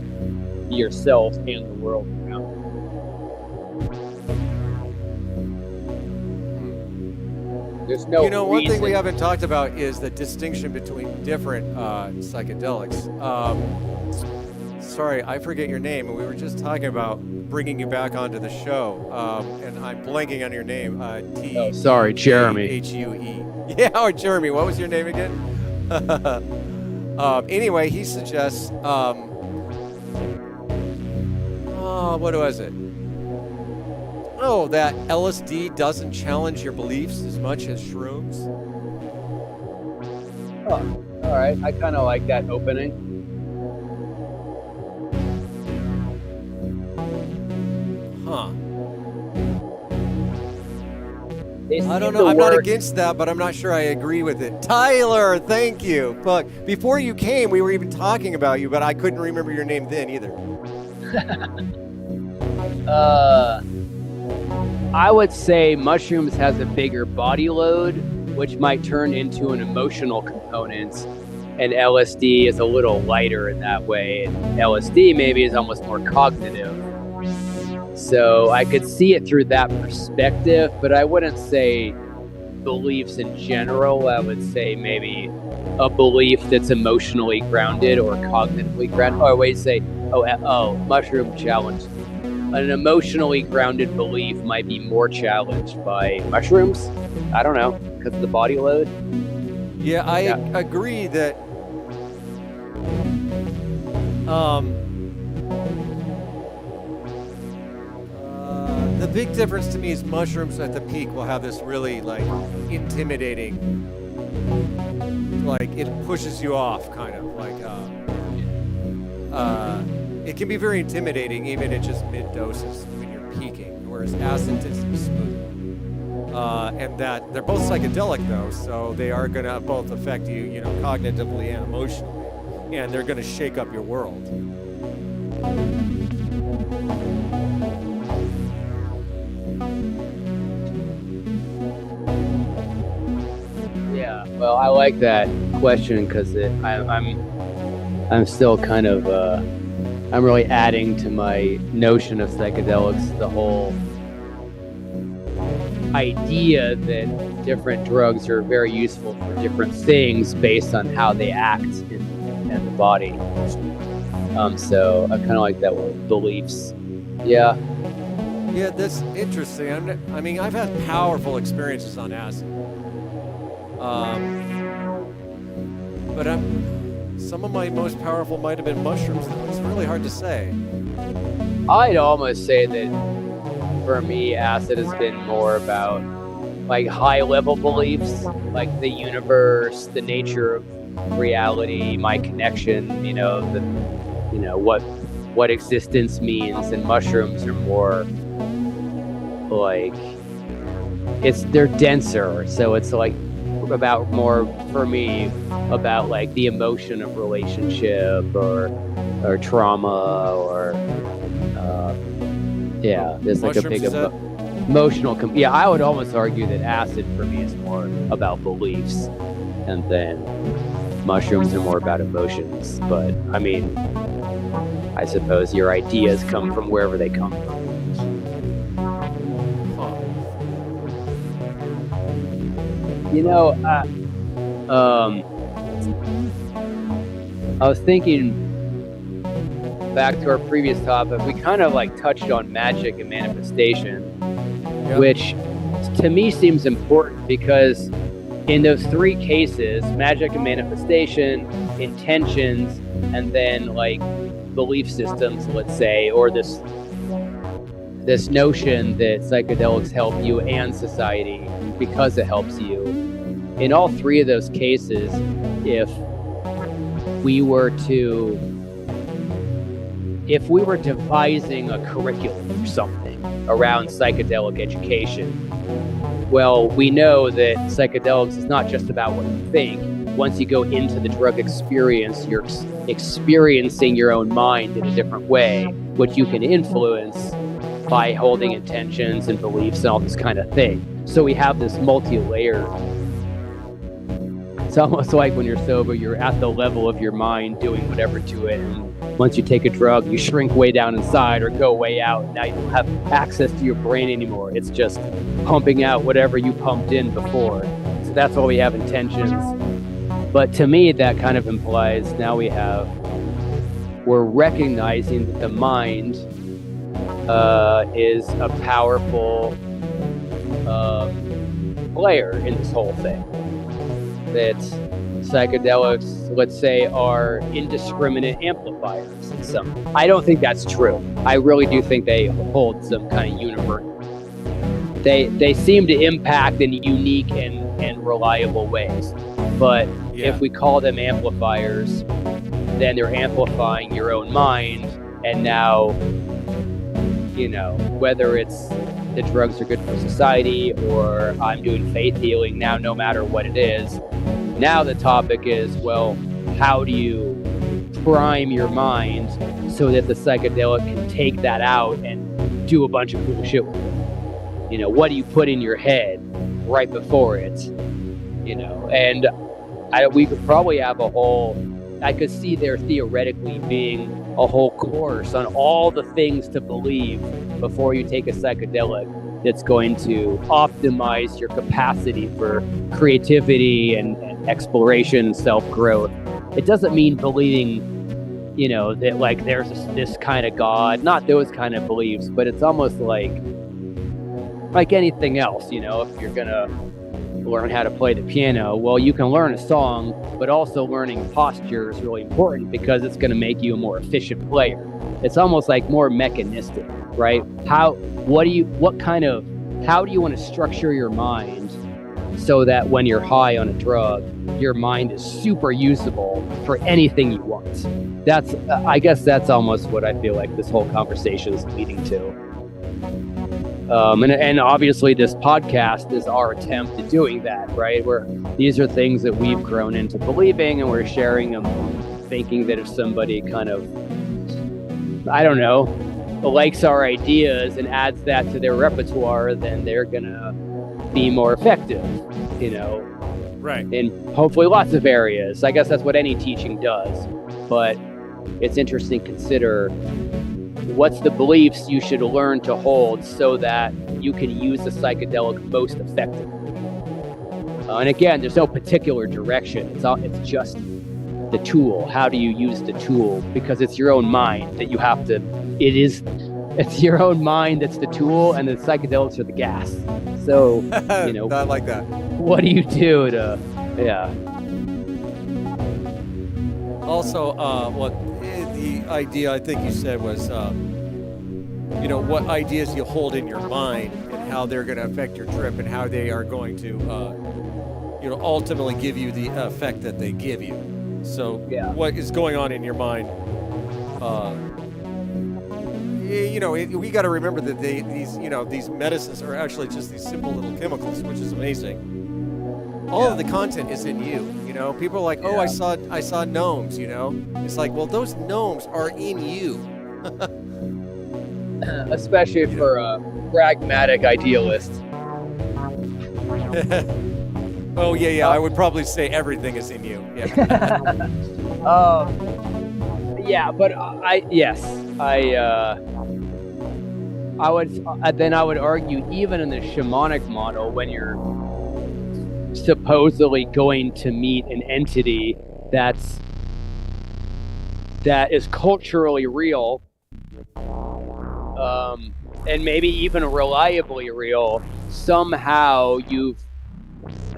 yourself and the world around you. There's no one reason. thing we haven't talked about is the distinction between different psychedelics. Sorry, I forget your name, and we were just talking about bringing you back onto the show, and I'm blanking on your name. Sorry, Jeremy. H-U-E. Yeah, or Jeremy. What was your name again? Anyway, he suggests, what was it? Oh, that LSD doesn't challenge your beliefs as much as shrooms. Oh, all right. I kind of like that opening. Huh. I don't know. I'm not against that, but I'm not sure I agree with it. Tyler, thank you. But before you came, we were even talking about you, but I couldn't remember your name then either. I would say mushrooms has a bigger body load, which might turn into an emotional component, and LSD is a little lighter in that way. And LSD maybe is almost more cognitive. So I could see it through that perspective, but I wouldn't say beliefs in general. I would say maybe a belief that's emotionally grounded or cognitively grounded. Or wait, say, mushroom challenged. An emotionally grounded belief might be more challenged by mushrooms. I don't know. because of the body load. Yeah, I agree that the big difference to me is mushrooms at the peak will have this really like intimidating, like it pushes you off kind of like it can be very intimidating even at just mid doses when you're peaking, whereas acid tends to be smooth. And that they're both psychedelic though, so they are gonna both affect you, you know, cognitively and emotionally, and they're gonna shake up your world. Yeah, well, I like that question because I'm still kind of I'm really adding to my notion of psychedelics the whole idea that different drugs are very useful for different things based on how they act in the body. So I kind of like that word, beliefs. Yeah. Yeah, that's interesting. I mean, I've had powerful experiences on acid. But some of my most powerful might have been mushrooms. It's really hard to say. I'd almost say that for me, acid has been more about like high level beliefs, like the universe, the nature of reality, my connection, what existence means. And mushrooms are more like they're denser, so it's like about more for me about like the emotion of relationship or trauma or there's like mushrooms, a big emotional I would almost argue that acid for me is more about beliefs, and then mushrooms are more about emotions. But I mean, I suppose your ideas come from wherever they come from. I was thinking back to our previous topic, we kind of like touched on magic and manifestation, which to me seems important because in those three cases, magic and manifestation, intentions, and then like belief systems, let's say, or this notion that psychedelics help you and society because it helps you. In all three of those cases, if we were devising a curriculum or something around psychedelic education, well, we know that psychedelics is not just about what you think. Once you go into the drug experience, you're experiencing your own mind in a different way, which you can influence by holding intentions and beliefs and all this kind of thing. So we have this multi-layered. It's almost like when you're sober, you're at the level of your mind doing whatever to it. And once you take a drug, you shrink way down inside or go way out. Now you don't have access to your brain anymore. It's just pumping out whatever you pumped in before. So that's why we have intentions. But to me, that kind of implies now we're recognizing that the mind is a powerful player in this whole thing. That psychedelics, let's say, are indiscriminate amplifiers in some. I don't think that's true. I really do think they hold some kind of universal. They seem to impact in unique and reliable ways. But if we call them amplifiers, then they're amplifying your own mind. And now, whether it's the drugs are good for society or I'm doing faith healing now, no matter what it is, now the topic is, well, how do you prime your mind so that the psychedelic can take that out and do a bunch of cool shit with it? What do you put in your head right before it? And we could probably have I could see there theoretically being a whole course on all the things to believe before you take a psychedelic that's going to optimize your capacity for creativity and exploration and self-growth. It doesn't mean believing, that like there's this kind of God, not those kind of beliefs, but it's almost like anything else, if you're gonna learn how to play the piano. Well, you can learn a song, but also learning posture is really important because it's going to make you a more efficient player. It's almost like more mechanistic, right? How do you want to structure your mind so that when you're high on a drug, your mind is super usable for anything you want? I guess that's almost what I feel like this whole conversation is leading to. And obviously this podcast is our attempt at doing that, right? These are things that we've grown into believing, and we're sharing them, thinking that if somebody kind of, I don't know, likes our ideas and adds that to their repertoire, then they're gonna be more effective, Right. in hopefully lots of areas. I guess that's what any teaching does, but it's interesting to consider what's the beliefs you should learn to hold so that you can use the psychedelic most effectively. And again, there's no particular direction. It's just the tool. How do you use the tool? Because it's your own mind that you have to. It's your own mind that's the tool, and the psychedelics are the gas. So I like that. What do you do to? Yeah. Also, the idea I think you said was, what ideas you hold in your mind and how they're going to affect your trip and how they are going to, ultimately give you the effect that they give you. So, What is going on in your mind? We got to remember that these medicines are actually just these simple little chemicals, which is amazing. All of the content is in you. People are like, oh, I saw gnomes. It's like, well, those gnomes are in you. Especially for a pragmatic idealist. Oh yeah. I would probably say everything is in you. Yeah. But I would argue, even in the shamanic model, when you're supposedly going to meet an entity that is culturally real, and maybe even reliably real, somehow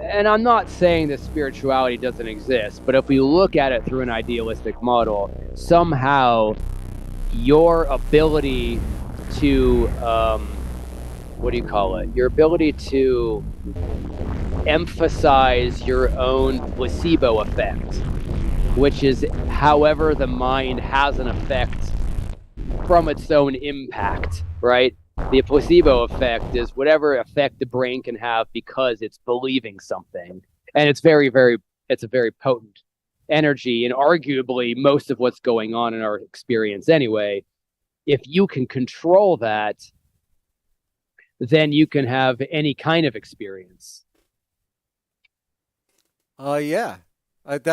and I'm not saying that spirituality doesn't exist, but if we look at it through an idealistic model, somehow your ability to your ability to emphasize your own placebo effect, which is however the mind has an effect from its own impact, right? The placebo effect is whatever effect the brain can have because it's believing something. And it's it's a very potent energy, and arguably most of what's going on in our experience anyway. If you can control that, then you can have any kind of experience. That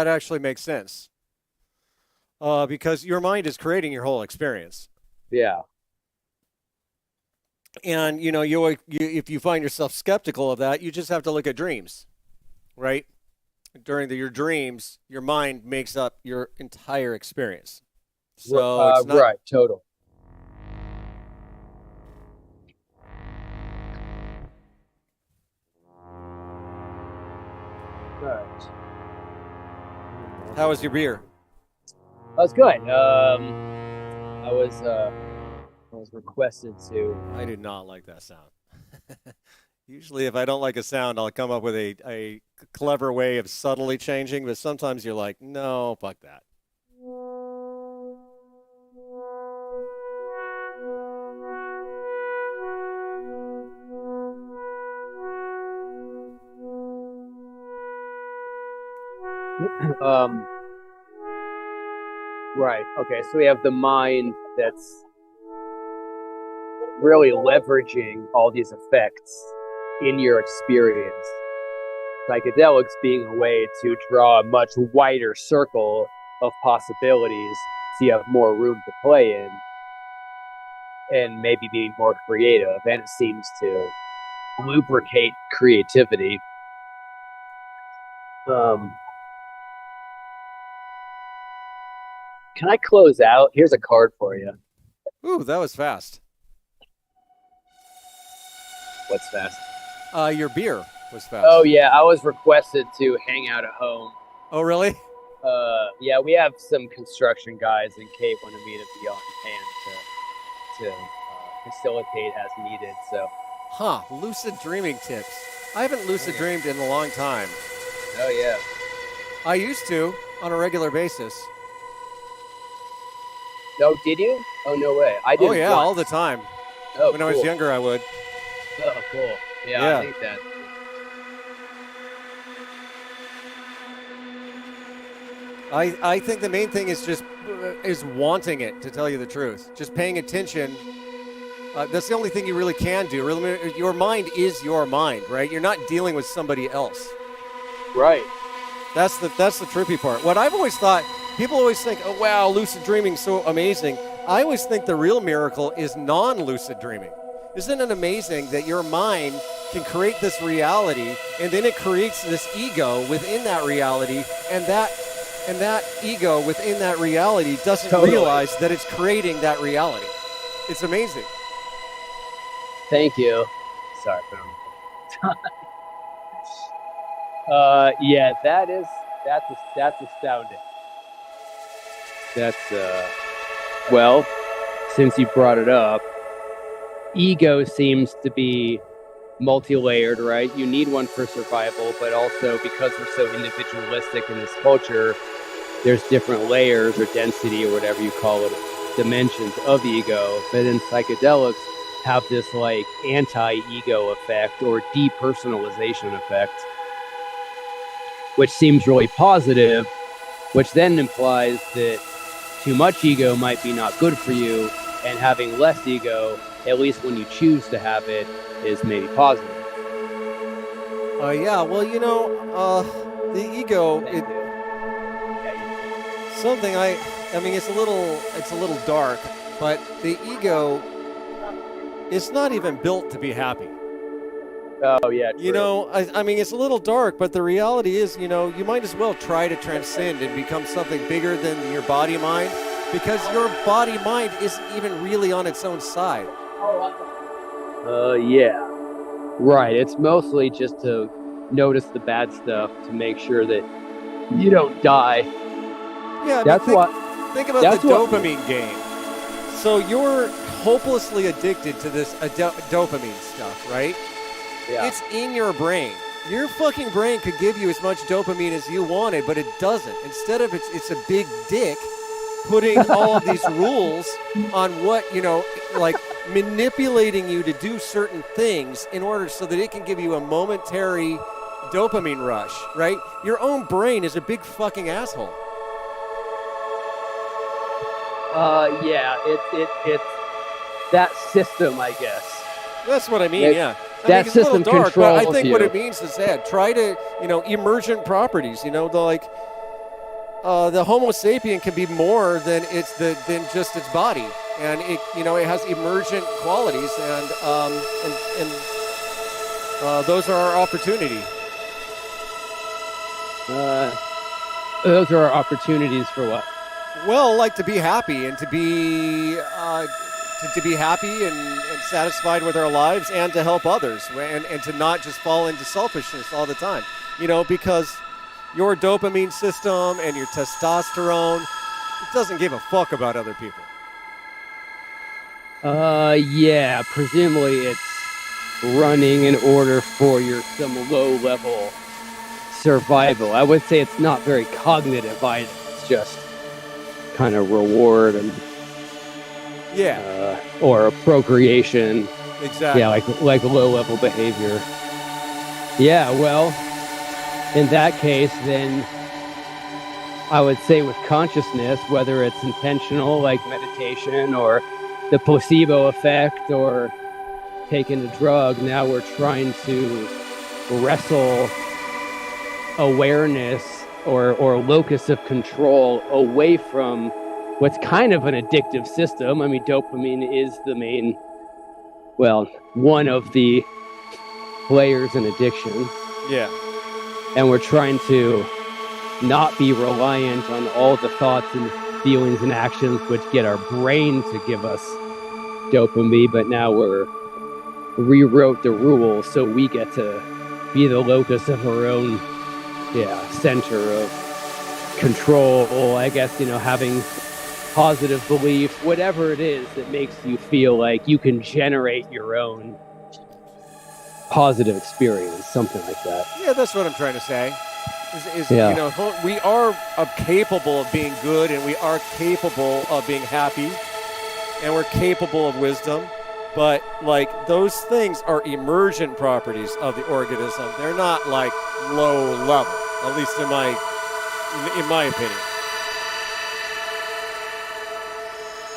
actually makes sense. Because your mind is creating your whole experience. Yeah. And you if you find yourself skeptical of that, you just have to look at dreams, right? During your dreams, your mind makes up your entire experience. So it's not, right, total. Right. How was your beer? That's good. I was requested to. I do not like that sound. Usually, if I don't like a sound, I'll come up with a clever way of subtly changing, but sometimes you're like, no, fuck that. Right. Okay. So we have the mind that's really leveraging all these effects in your experience. Psychedelics being a way to draw a much wider circle of possibilities so you have more room to play in and maybe being more creative. And it seems to lubricate creativity. Can I close out? Here's a card for you. Ooh, that was fast. What's fast? Your beer. was fast. Oh yeah, I was requested to hang out at home. Oh, really? Yeah, we have some construction guys, and Kate wanted me to be on hand to facilitate as needed. So. Huh, lucid dreaming tips. I haven't lucid dreamed in a long time. Oh yeah. I used to on a regular basis. No, did you? Oh no way. I did. Oh yeah, once. all the time. Oh, when I was younger, I would. Oh, cool. Yeah, I think that. I think the main thing is just wanting it, to tell you the truth. Just paying attention. That's the only thing you really can do. Really, your mind is your mind, right? You're not dealing with somebody else. Right. That's the trippy part. What I've always thought, people always think, oh wow, lucid dreaming's so amazing. I always think the real miracle is non-lucid dreaming. Isn't it amazing that your mind can create this reality, and then it creates this ego within that reality, and that ego within that reality doesn't realize that it's creating that reality. It's amazing. Thank you. Sorry. Yeah, that's astounding. That's well, since you brought it up, ego seems to be multi-layered, right? You need one for survival, but also because we're so individualistic in this culture, there's different layers or density or whatever you call it, dimensions of ego. But then psychedelics have this like anti-ego effect or depersonalization effect, which seems really positive, which then implies that too much ego might be not good for you, and having less ego, at least when you choose to have it, is maybe positive. Yeah, well, the ego, something I mean, it's a little dark, but the ego is not even built to be happy. Oh yeah. True. I mean, it's a little dark, but the reality is, you might as well try to transcend and become something bigger than your body mind, because your body mind isn't even really on its own side. Yeah. Right. It's mostly just to notice the bad stuff to make sure that you don't die. Yeah, think about the dopamine game. So you're hopelessly addicted to this dopamine stuff, right? Yeah. It's in your brain. Your fucking brain could give you as much dopamine as you wanted, but it doesn't. Instead of it's a big dick putting all of these rules on what, like manipulating you to do certain things in order so that it can give you a momentary dopamine rush, right? Your own brain is a big fucking asshole. Yeah, it's that system, I guess. That's what I mean, yeah. That system it's a little dark, controls but I think you. what it means is that try to, emergent properties, the Homo sapien can be more than just its body, and it has emergent qualities, and those are our opportunity. Those are our opportunities for what? Well, like to be happy and to be happy and satisfied with our lives, and to help others, and to not just fall into selfishness all the time, because your dopamine system and your testosterone, it doesn't give a fuck about other people. Yeah, presumably it's running in order for some low-level survival. I would say it's not very cognitive either. It's just kind of reward and or procreation. Exactly. Yeah, like low-level behavior. Yeah, well, in that case, then I would say with consciousness, whether it's intentional, like meditation, or the placebo effect, or taking a drug, now we're trying to wrestle awareness or locus of control away from what's kind of an addictive system. I mean, dopamine is the main, one of the players in addiction. Yeah. And we're trying to not be reliant on all the thoughts and feelings and actions which get our brain to give us dopamine, but now we're rewrote the rules so we get to be the locus of our own, center of control. I guess, having positive belief, whatever it is that makes you feel like you can generate your own positive experience, something like that. Yeah, that's what I'm trying to say. Yeah. We are capable of being good, and we are capable of being happy, and we're capable of wisdom. But like those things are emergent properties of the organism. They're not like low level, at least in my opinion.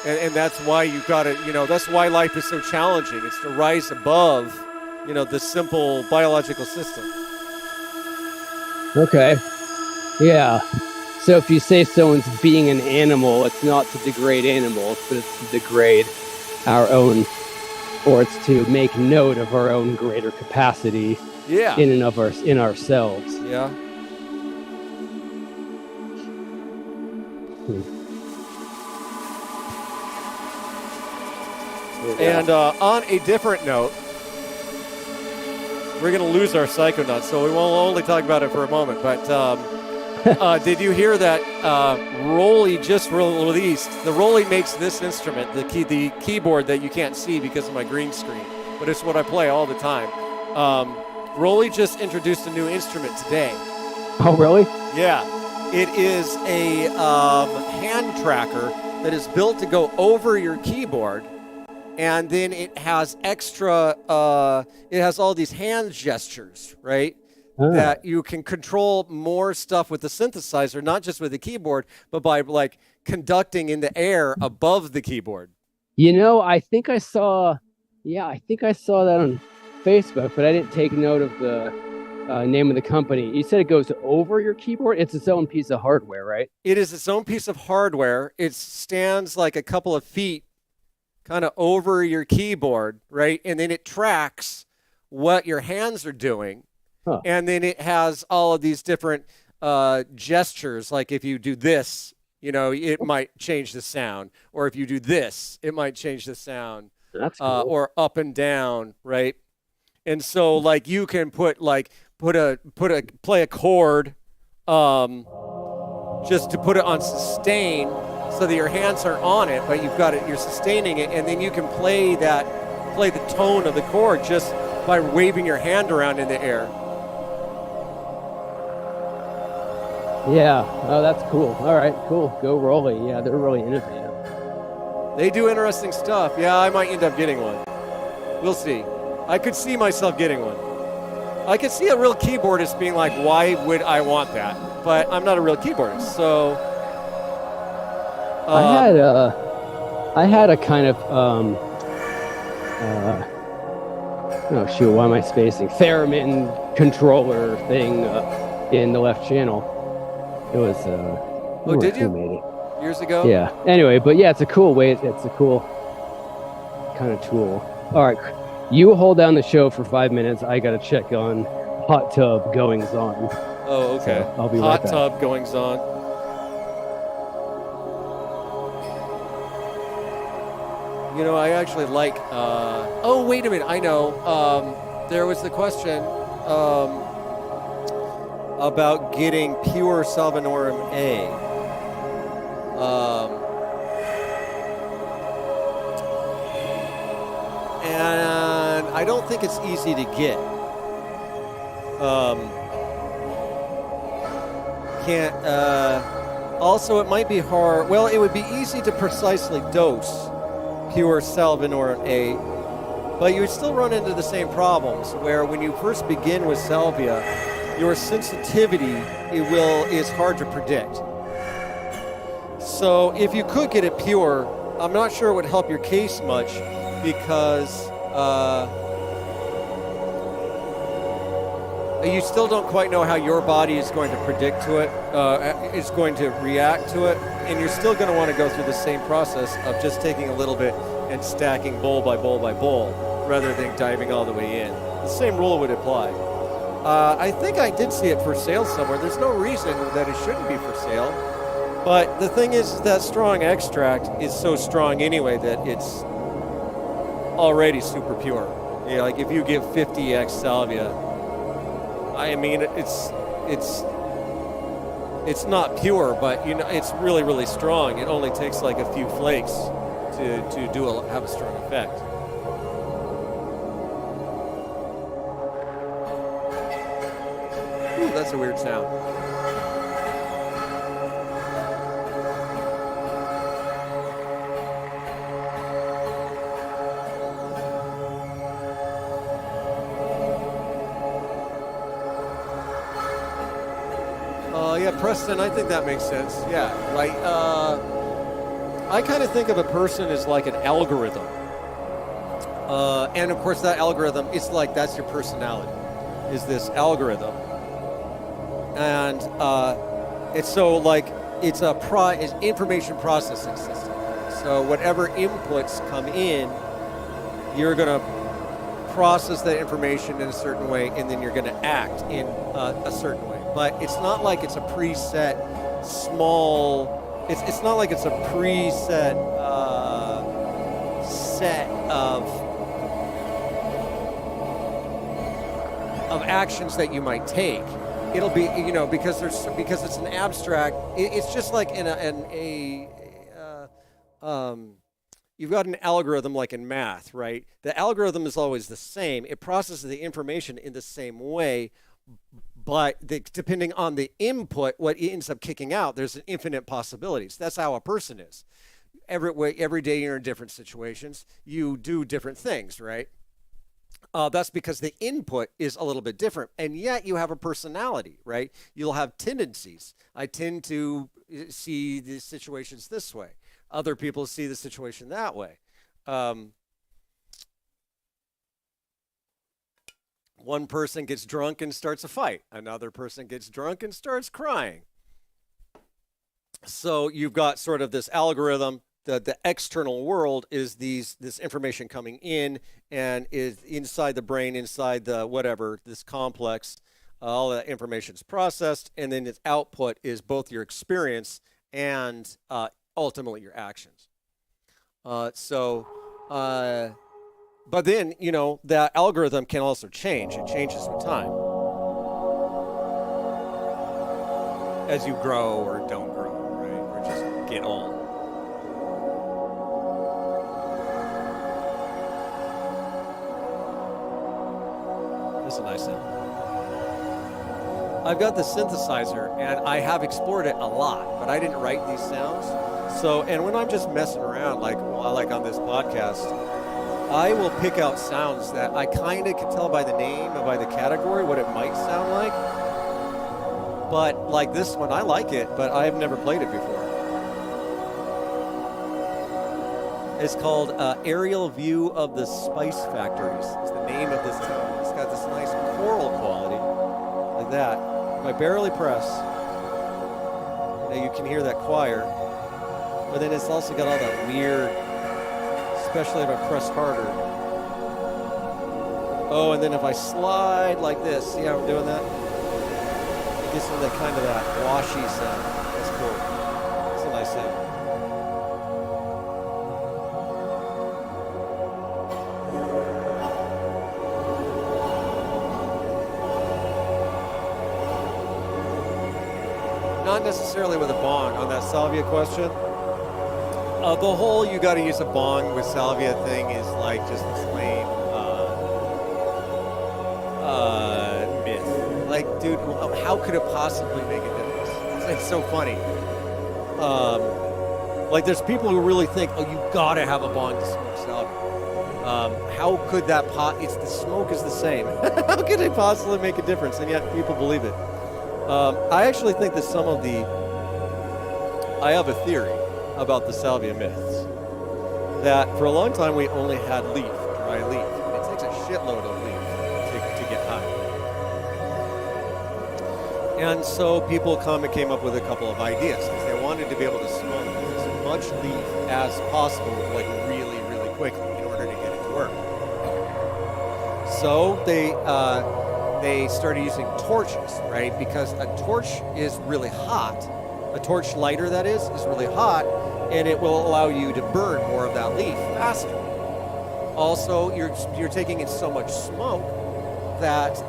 And that's why you've got to, that's why life is so challenging. It's to rise above, the simple biological system. Okay. Yeah. So if you say someone's being an animal, it's not to degrade animals, but it's to degrade our own, or it's to make note of our own greater capacity in ourselves. Yeah. And on a different note, we're going to lose our psychonauts, so we won't only talk about it for a moment. But did you hear that Rolly just released? The Rolly makes this instrument, the keyboard that you can't see because of my green screen, but it's what I play all the time. Rolly just introduced a new instrument today. Oh, really? Yeah. It is a hand tracker that is built to go over your keyboard. And then it has extra, it has all these hand gestures, right? That you can control more stuff with the synthesizer, not just with the keyboard, but by like conducting in the air above the keyboard. I think I saw that on Facebook, but I didn't take note of the name of the company. You said it goes over your keyboard? It's its own piece of hardware, right? It is its own piece of hardware. It stands like a couple of feet kind of over your keyboard, right? And then it tracks what your hands are doing. Huh. And then it has all of these different gestures. Like if you do this, it might change the sound. Or if you do this, it might change the sound. That's cool. Or up and down, right? And so like you can play a chord just to put it on sustain, so that your hands are on it, but you're sustaining it, and then you can play the tone of the chord just by waving your hand around in the air. Yeah. Oh, that's cool. All right, cool. Go Rolly. Yeah, they're really innovative. They do interesting stuff. Yeah, I might end up getting one. We'll see. I could see myself getting one. I could see a real keyboardist being like, why would I want that? But I'm not a real keyboardist, so... I had a kind of why am I spacing? Theremin controller thing in the left channel. It was did you? Made it. Years ago? Yeah. Anyway, but yeah, it's a cool way. It's a cool kind of tool. All right, you hold down the show for 5 minutes. I gotta check on hot tub goings on. Oh, okay. So I'll be right back. Hot tub goings on. I actually like, oh, wait a minute, I know. There was the question about getting pure Salvinorum A. And I don't think it's easy to get. Also, it might be hard. Well, it would be easy to precisely dose pure Salvinorum A, but you would still run into the same problems where when you first begin with salvia, your sensitivity is hard to predict. So if you could get it pure, I'm not sure it would help your case much because you still don't quite know how your body is going to predict to it, is going to react to it, and you're still going to want to go through the same process of just taking a little bit and stacking bowl by bowl by bowl, rather than diving all the way in. The same rule would apply. I think I did see it for sale somewhere. There's no reason that it shouldn't be for sale, but the thing is that strong extract is so strong anyway that it's already super pure. Like if you give 50x salvia, I mean, it's not pure, but it's really, really strong. It only takes like a few flakes to have a strong effect. Ooh, that's a weird sound. Yeah, Preston, I think that makes sense. Yeah, like, I kind of think of a person as like an algorithm. And of course that algorithm, it's like, that's your personality, is this algorithm. And it's so like, it's an information processing system. So whatever inputs come in, you're going to process that information in a certain way, and then you're going to act in a certain way. But it's not like it's a preset small. It's not like it's a preset set of actions that you might take. It'll be because it's an abstract. It's just like you've got an algorithm like in math, right? The algorithm is always the same. It processes the information in the same way, but depending on the input, what it ends up kicking out, there's an infinite possibilities. That's how a person is. Every day you're in different situations. You do different things, right? That's because the input is a little bit different, and yet you have a personality, right? You'll have tendencies. I tend to see the situations this way. Other people see the situation that way. One person gets drunk and starts a fight. Another person gets drunk and starts crying. So you've got sort of this algorithm. The external world is this information coming in, and is inside the brain, inside the whatever, this complex. All that information is processed, and then its output is both your experience and ultimately your actions. But then, that algorithm can also change. It changes with time as you grow or don't grow, right? Or just get old. That's a nice sound. I've got the synthesizer, and I have explored it a lot, but I didn't write these sounds. So, and when I'm just messing around, like on this podcast, I will pick out sounds that I kind of can tell by the name or by the category what it might sound like. But like this one, I like it, but I've never played it before. It's called Aerial View of the Spice Factories. It's the name of this tune. It's got this nice choral quality, like that. If I barely press, you can hear that choir. But then it's also got all that weird, especially if I press harder. Oh, and then if I slide like this, see how I'm doing that? It gets into kind of that washy sound. That's cool. It's a nice sound. Not necessarily with a bong on that salvia question. The whole you got to use a bong with salvia thing is like just this lame myth. Like, dude, how could it possibly make a difference? It's so funny. Like, there's people who really think, oh, you got to have a bong to smoke salvia. How could that it's the smoke is the same. How could it possibly make a difference? And yet people believe it. I actually think that I have a theory about the salvia myths, that for a long time we only had dry leaf. It takes a shitload of leaf to get high. And so people came up with a couple of ideas, because they wanted to be able to smoke as much leaf as possible, like really, really quickly, in order to get it to work. So they started using torches, right? Because a torch is really hot. A torch lighter, that is really hot, and it will allow you to burn more of that leaf faster. Also, you're taking in so much smoke that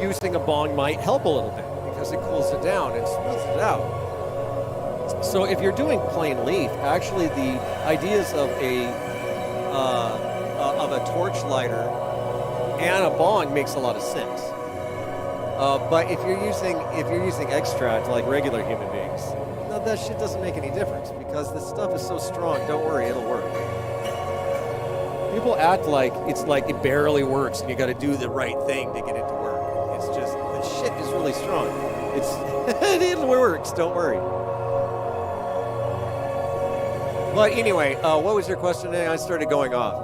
using a bong might help a little bit because it cools it down and smooths it out. So if you're doing plain leaf, actually the ideas of a torch lighter and a bong makes a lot of sense. But if you're using extract like regular human beings, no, that shit doesn't make any difference because the stuff is so strong. Don't worry, it'll work. People act like it barely works and you got to do the right thing to get it to work. It's just the shit is really strong. It works. Don't worry. But anyway, what was your question? I started going off.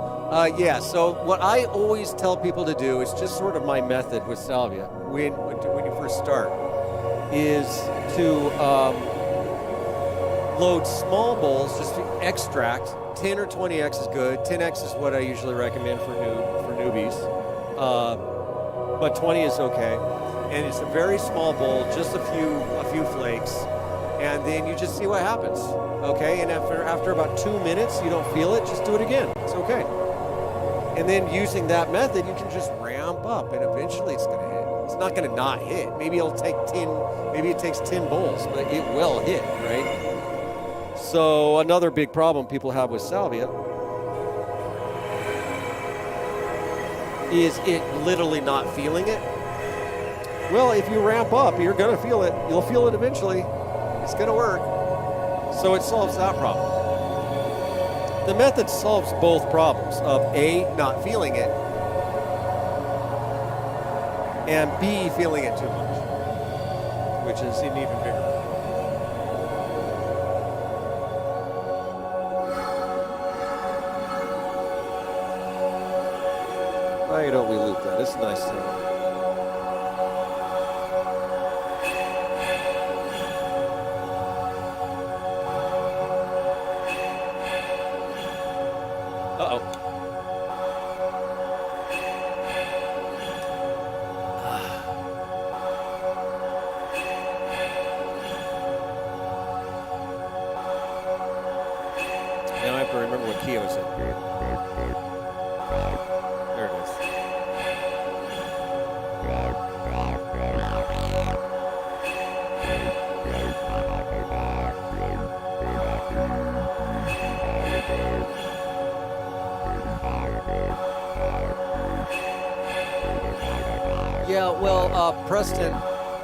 So what I always tell people to do is just sort of my method with salvia when you first start is to load small bowls, just to extract. 10 or 20x is good. 10x is what I usually recommend for newbies, but 20 is okay. And it's a very small bowl, just a few flakes, and then you just see what happens. Okay, and after about 2 minutes, you don't feel it, just do it again. It's okay. And then using that method, you can just ramp up, and eventually it's going to hit. It's not going to not hit. Maybe it takes 10 bowls, but it will hit, right? So another big problem people have with salvia is it literally not feeling it. Well, if you ramp up, you're going to feel it. You'll feel it eventually. It's going to work. So it solves that problem. The method solves both problems of A, not feeling it, and B, feeling it too much, which is an even bigger problem. Why don't we loop that? It's a nice sound. Now I have to remember what key I was in. There it is. Yeah, well, Preston,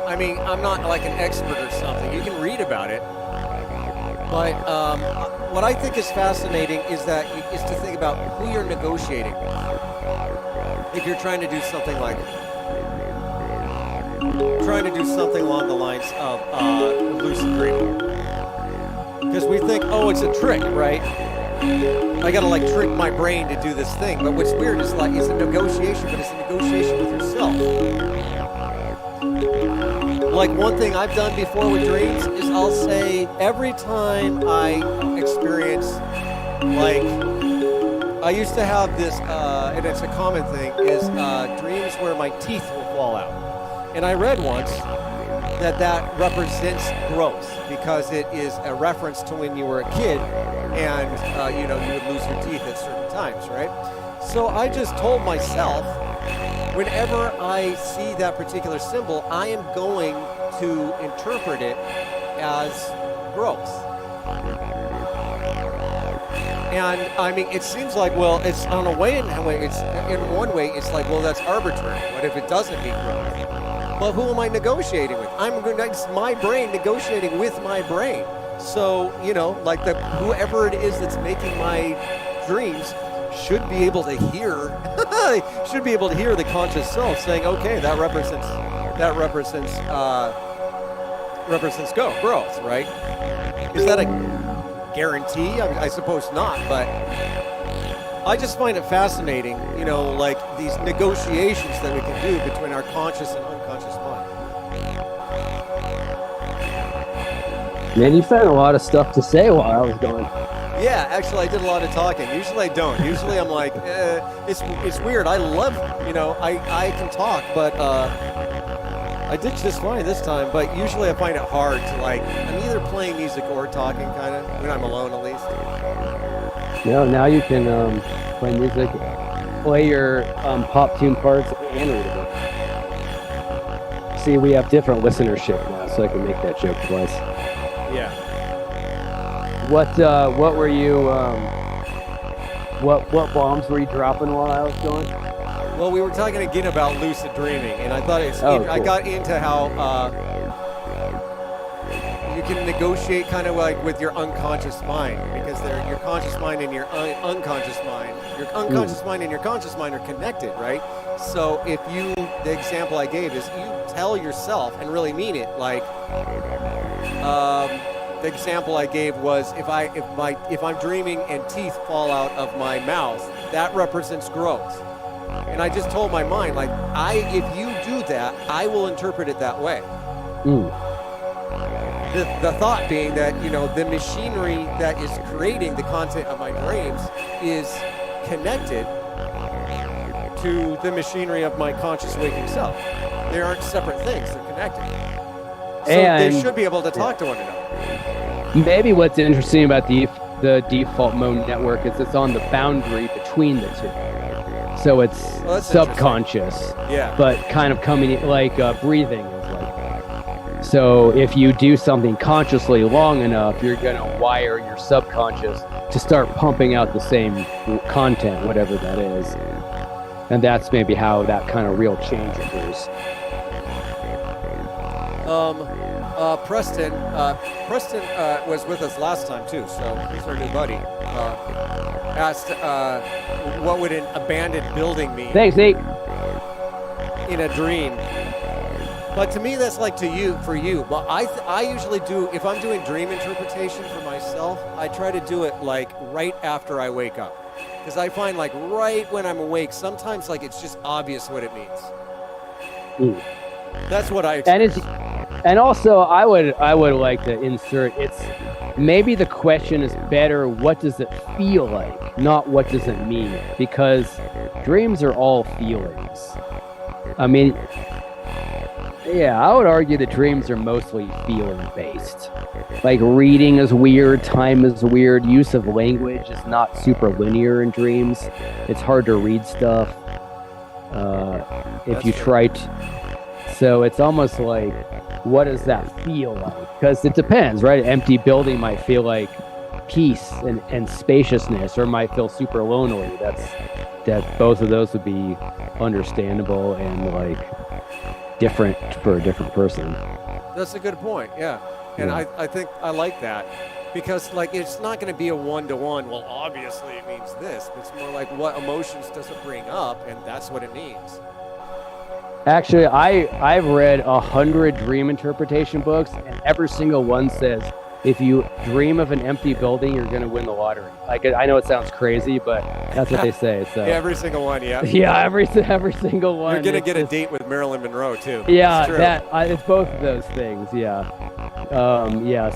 I mean, I'm not like an expert or something. You can read about it. But what I think is fascinating is to think about who you're negotiating with. If you're trying to do something along the lines of lucid dreaming. Because we think, oh, it's a trick, right? I gotta like trick my brain to do this thing. But what's weird is like it's a negotiation, but it's a negotiation with yourself. Like one thing I've done before with dreams is I'll say every time I experience, like, I used to have this, and it's a common thing, is dreams where my teeth will fall out. And I read once that represents growth because it is a reference to when you were a kid and, you would lose your teeth at certain times, right? So I just told myself, whenever I see that particular symbol, I am going to interpret it as growth. And I mean, it seems like, well, it's on a way, in one way, it's like, well, that's arbitrary. What if it doesn't mean growth? Well, who am I negotiating with? It's my brain negotiating with my brain. So, like whoever it is that's making my dreams should be able to hear the conscious self saying, okay, that represents growth, right? Is that a guarantee? I suppose not, but I just find it fascinating, like these negotiations that we can do between our conscious and unconscious mind. Man, you found a lot of stuff to say while I was gone. Yeah, actually, I did a lot of talking. Usually I don't. Usually I'm like, it's weird. I love, I can talk, but I did just fine this time. But usually I find it hard to I'm either playing music or talking, kind of, when I'm alone at least. Now you can play music, play your pop tune parts, and read a book. see, we have different listenership now, so I can make that joke twice. Yeah. What were you? What bombs were you dropping while I was going? Well, we were talking again about lucid dreaming, and I thought Cool. I got into how you can negotiate kind of like with your unconscious mind, because your conscious mind and your unconscious mind, your unconscious mind and your conscious mind are connected, right? So the example I gave is you tell yourself and really mean it, like. The example I gave was if I'm dreaming and teeth fall out of my mouth, that represents growth. And I just told my mind, like, if you do that, I will interpret it that way. The thought being that, the machinery that is creating the content of my dreams is connected to the machinery of my conscious waking self. They aren't separate things, they're connected. So they should be able to talk to one another. Maybe what's interesting about the default mode network is it's on the boundary between the two. So it's subconscious, but kind of coming like breathing is like that. So if you do something consciously long enough, you're going to wire your subconscious to start pumping out the same content, whatever that is. And that's maybe how that kind of real change occurs. Preston was with us last time too, so he's our new buddy. Asked, what would an abandoned building mean? Thanks, Nate. In a dream. But to me, that's like for you. But I usually do, if I'm doing dream interpretation for myself, I try to do it like right after I wake up. Because I find like right when I'm awake, sometimes like it's just obvious what it means. That's what I experience. And also, I would like to insert, maybe the question is better, what does it feel like, not what does it mean, because dreams are all feelings. I mean, yeah, I would argue that dreams are mostly feeling-based. Like, reading is weird, time is weird, use of language is not super linear in dreams. It's hard to read stuff. If you try to... So it's almost like, what does that feel like? Because it depends, right? An empty building might feel like peace and spaciousness, or might feel super lonely. That both of those would be understandable and like different for a different person. That's a good point, yeah. And yeah. I think I like that, because like it's not going to be a one-to-one. Well, obviously it means this. It's more like what emotions does it bring up, and that's what it means. Actually, I've read 100 dream interpretation books, and every single one says if you dream of an empty building, you're going to win the lottery. Like, I know it sounds crazy, but that's what they say. So. Yeah, every single one, yeah. Yeah, every single one. You're going to get a date with Marilyn Monroe, too. Yeah, it's both of those things, yeah.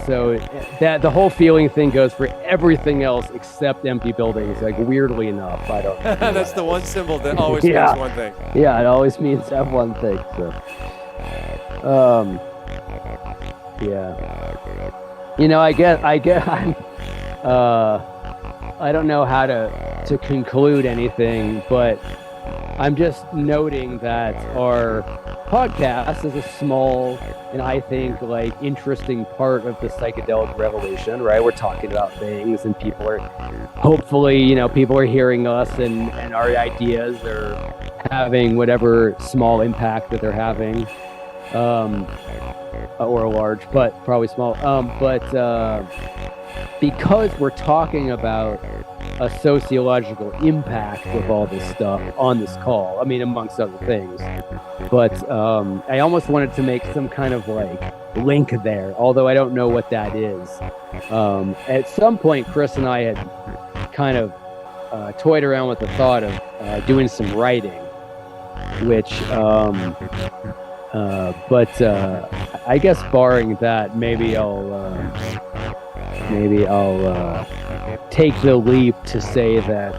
So the whole feeling thing goes for everything else except empty buildings, like, weirdly enough. I don't know. That's the one symbol that always means one thing. Yeah, it always means that one thing, so. Yeah. I don't know how to conclude anything, but I'm just noting that our podcast is a small and I think like interesting part of the psychedelic revolution, right? We're talking about things and people are hopefully, people are hearing us and our ideas are having whatever small impact that they're having. Or large, but probably small. Because we're talking about a sociological impact of all this stuff on this call, I mean, amongst other things. But I almost wanted to make some kind of like link there, although I don't know what that is. At some point, Chris and I had kind of toyed around with the thought of doing some writing, which... I guess barring that, maybe I'll take the leap to say that,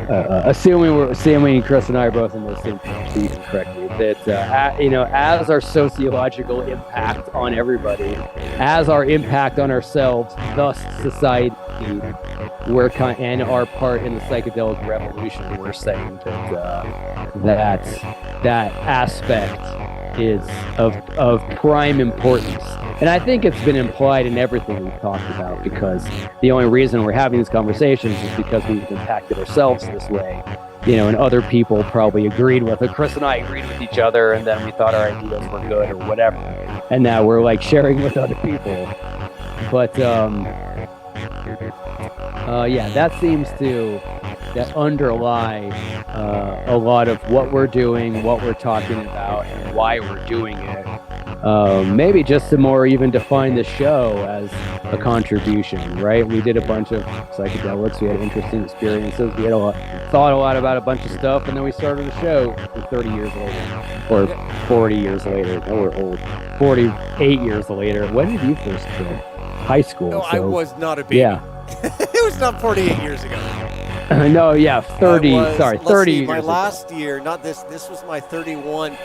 assuming Chris and I are both in the same page, so you can correct me, that as our sociological impact on everybody, as our impact on ourselves, thus society, and our part in the psychedelic revolution, we're saying that aspect is of prime importance. And I think it's been implied in everything we've talked about, because the only reason we're having these conversations is because we've impacted ourselves this way. And other people probably agreed with it. Chris and I agreed with each other, and then we thought our ideas were good or whatever. And now we're like sharing with other people. But that seems to underlie a lot of what we're doing, what we're talking about, and why we're doing it. Maybe just to more even define the show as a contribution, right? We did a bunch of psychedelics, we had interesting experiences, we had thought a lot about a bunch of stuff, and then we started a show 30 years later, or 40 years later. No, we're old. 48 years later. When did you first quit? High school. No, so, I was not a baby. Yeah. It was not 48 years ago. No, yeah, 30 years My ago. last year, not this was my 31st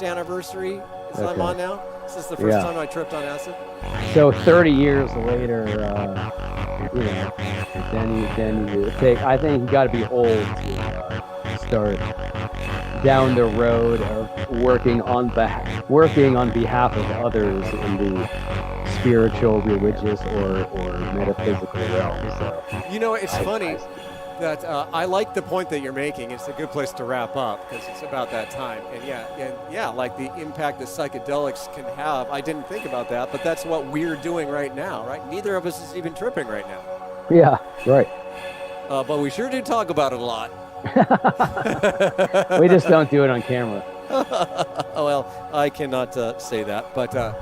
anniversry I'm on now. This is the first time I tripped on acid. So 30 years later, then you take, I think you got to be old to start down the road of working on behalf of others in the spiritual, religious, or metaphysical realm. So it's funny that I like the point that you're making. It's a good place to wrap up, because it's about that time. And like the impact that psychedelics can have. I didn't think about that, but that's what we're doing right now, right? Neither of us is even tripping right now. Yeah, right. But we sure do talk about it a lot. We just don't do it on camera. Well, I cannot say that, but oh,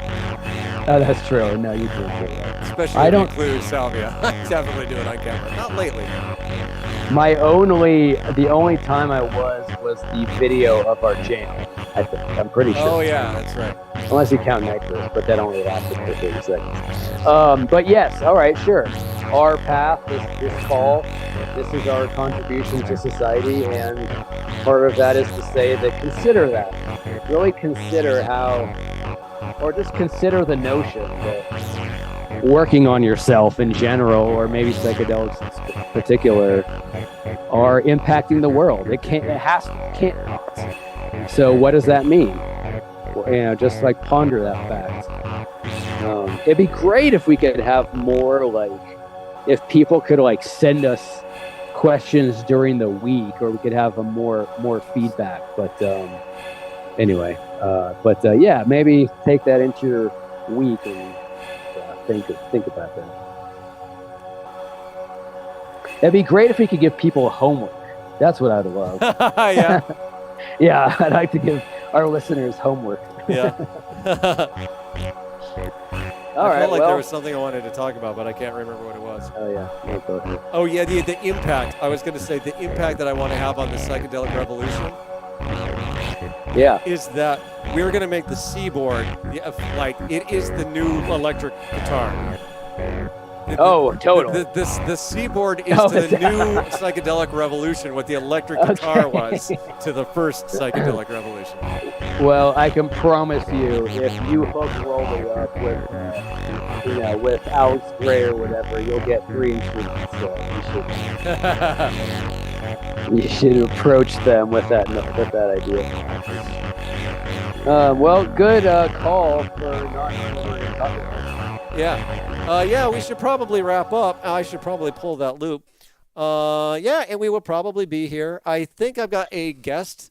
that's true. No, you can't do that. Especially if you include salvia. I definitely do it on camera. Not lately. The only time I was the video of our jam. I think. I'm pretty sure. Oh yeah, that's right. Unless you count Necros, but that only lasted for 30 seconds. But yes, all right, sure. Our path, this fall, this is our contribution to society, and part of that is to say that consider that. Really consider just consider the notion that working on yourself in general, or maybe psychedelics in particular, are impacting the world. It can't not. So what does that mean? Just like ponder that fact. It'd be great if we could have more, if people could send us questions during the week, or we could have more feedback. But anyway, maybe take that into your week and think about that. It'd be great if we could give people homework. That's what I'd love. Yeah. Yeah, I'd like to give our listeners homework. Yeah. All right. I felt like there was something I wanted to talk about, but I can't remember what it was. Oh yeah. Go ahead. Oh yeah, the impact. I was going to say the impact that I want to have on the psychedelic revolution. Yeah. Is that we're going to make the seaboard it is the new electric guitar. Totally. The seaboard is to the new psychedelic revolution what the electric guitar was to the first psychedelic revolution. Well, I can promise you, if you hook Rolly up with Alex Gray or whatever, you'll get green treatment. So you should approach them with that idea. Well, good call for not knowing what to talk about. Yeah, we should probably wrap up. I should probably pull that loop. And we will probably be here. I think I've got a guest.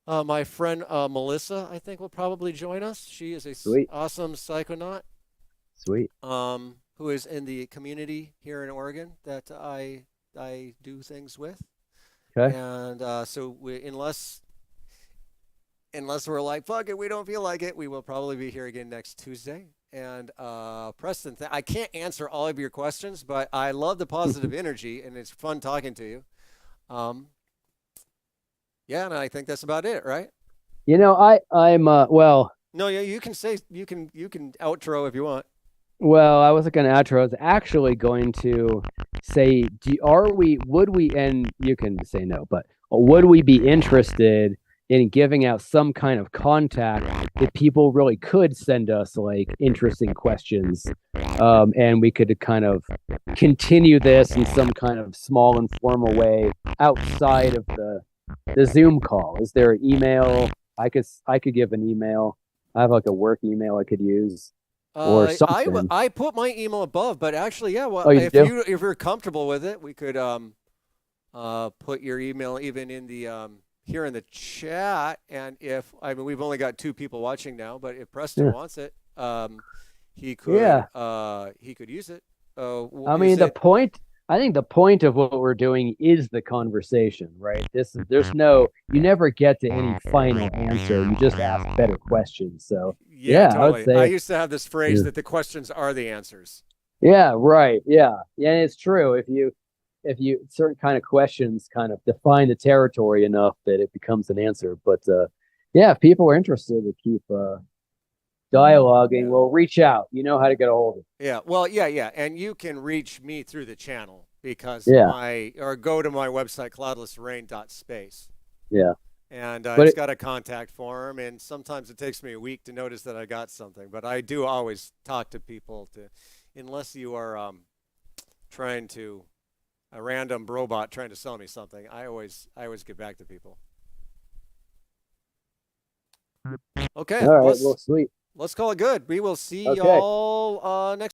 My friend Melissa, I think, will probably join us. She is a awesome psychonaut. Sweet. Who is in the community here in Oregon that I do things with. Okay. And so unless we're like, fuck it, we don't feel like it, we will probably be here again next Tuesday. And Preston, I can't answer all of your questions, but I love the positive energy, and it's fun talking to you. And I think that's about it, right? I'm well. No, yeah, you can outro if you want. Well, I wasn't going to outro. I was actually going to say, would we, and you can say no, but would we be interested in giving out some kind of contact that people really could send us like interesting questions, and we could kind of continue this in some kind of small informal way outside of the Zoom call? Is there an email? I could give an email. I have like a work email I could use or something. I put my email above, but actually, yeah. Well, Oh, you do? if you're comfortable with it, we could put your email even in the here in the chat. And if I mean, we've only got 2 people watching now, but if Preston wants it, he could he could use it. I mean, I think the point of what we're doing is the conversation, right? You never get to any final answer. You just ask better questions. So, Yeah, I would totally. say, I used to have this phrase that the questions are the answers. yeah, right. Yeah. Yeah. And it's true. If you certain kind of questions kind of define the territory enough that it becomes an answer. But, if people are interested to keep, dialoguing, well, reach out. You know how to get a hold of it. Yeah. Well, yeah. And you can reach me through the channel because or go to my website, cloudlessrain.space. Yeah. And But it's got a contact form, and sometimes it takes me a week to notice that I got something. But I do always talk to people unless you are trying to a random robot trying to sell me something. I always get back to people. Okay. all right, well, sweet. Let's call it good. We will see Okay. y'all next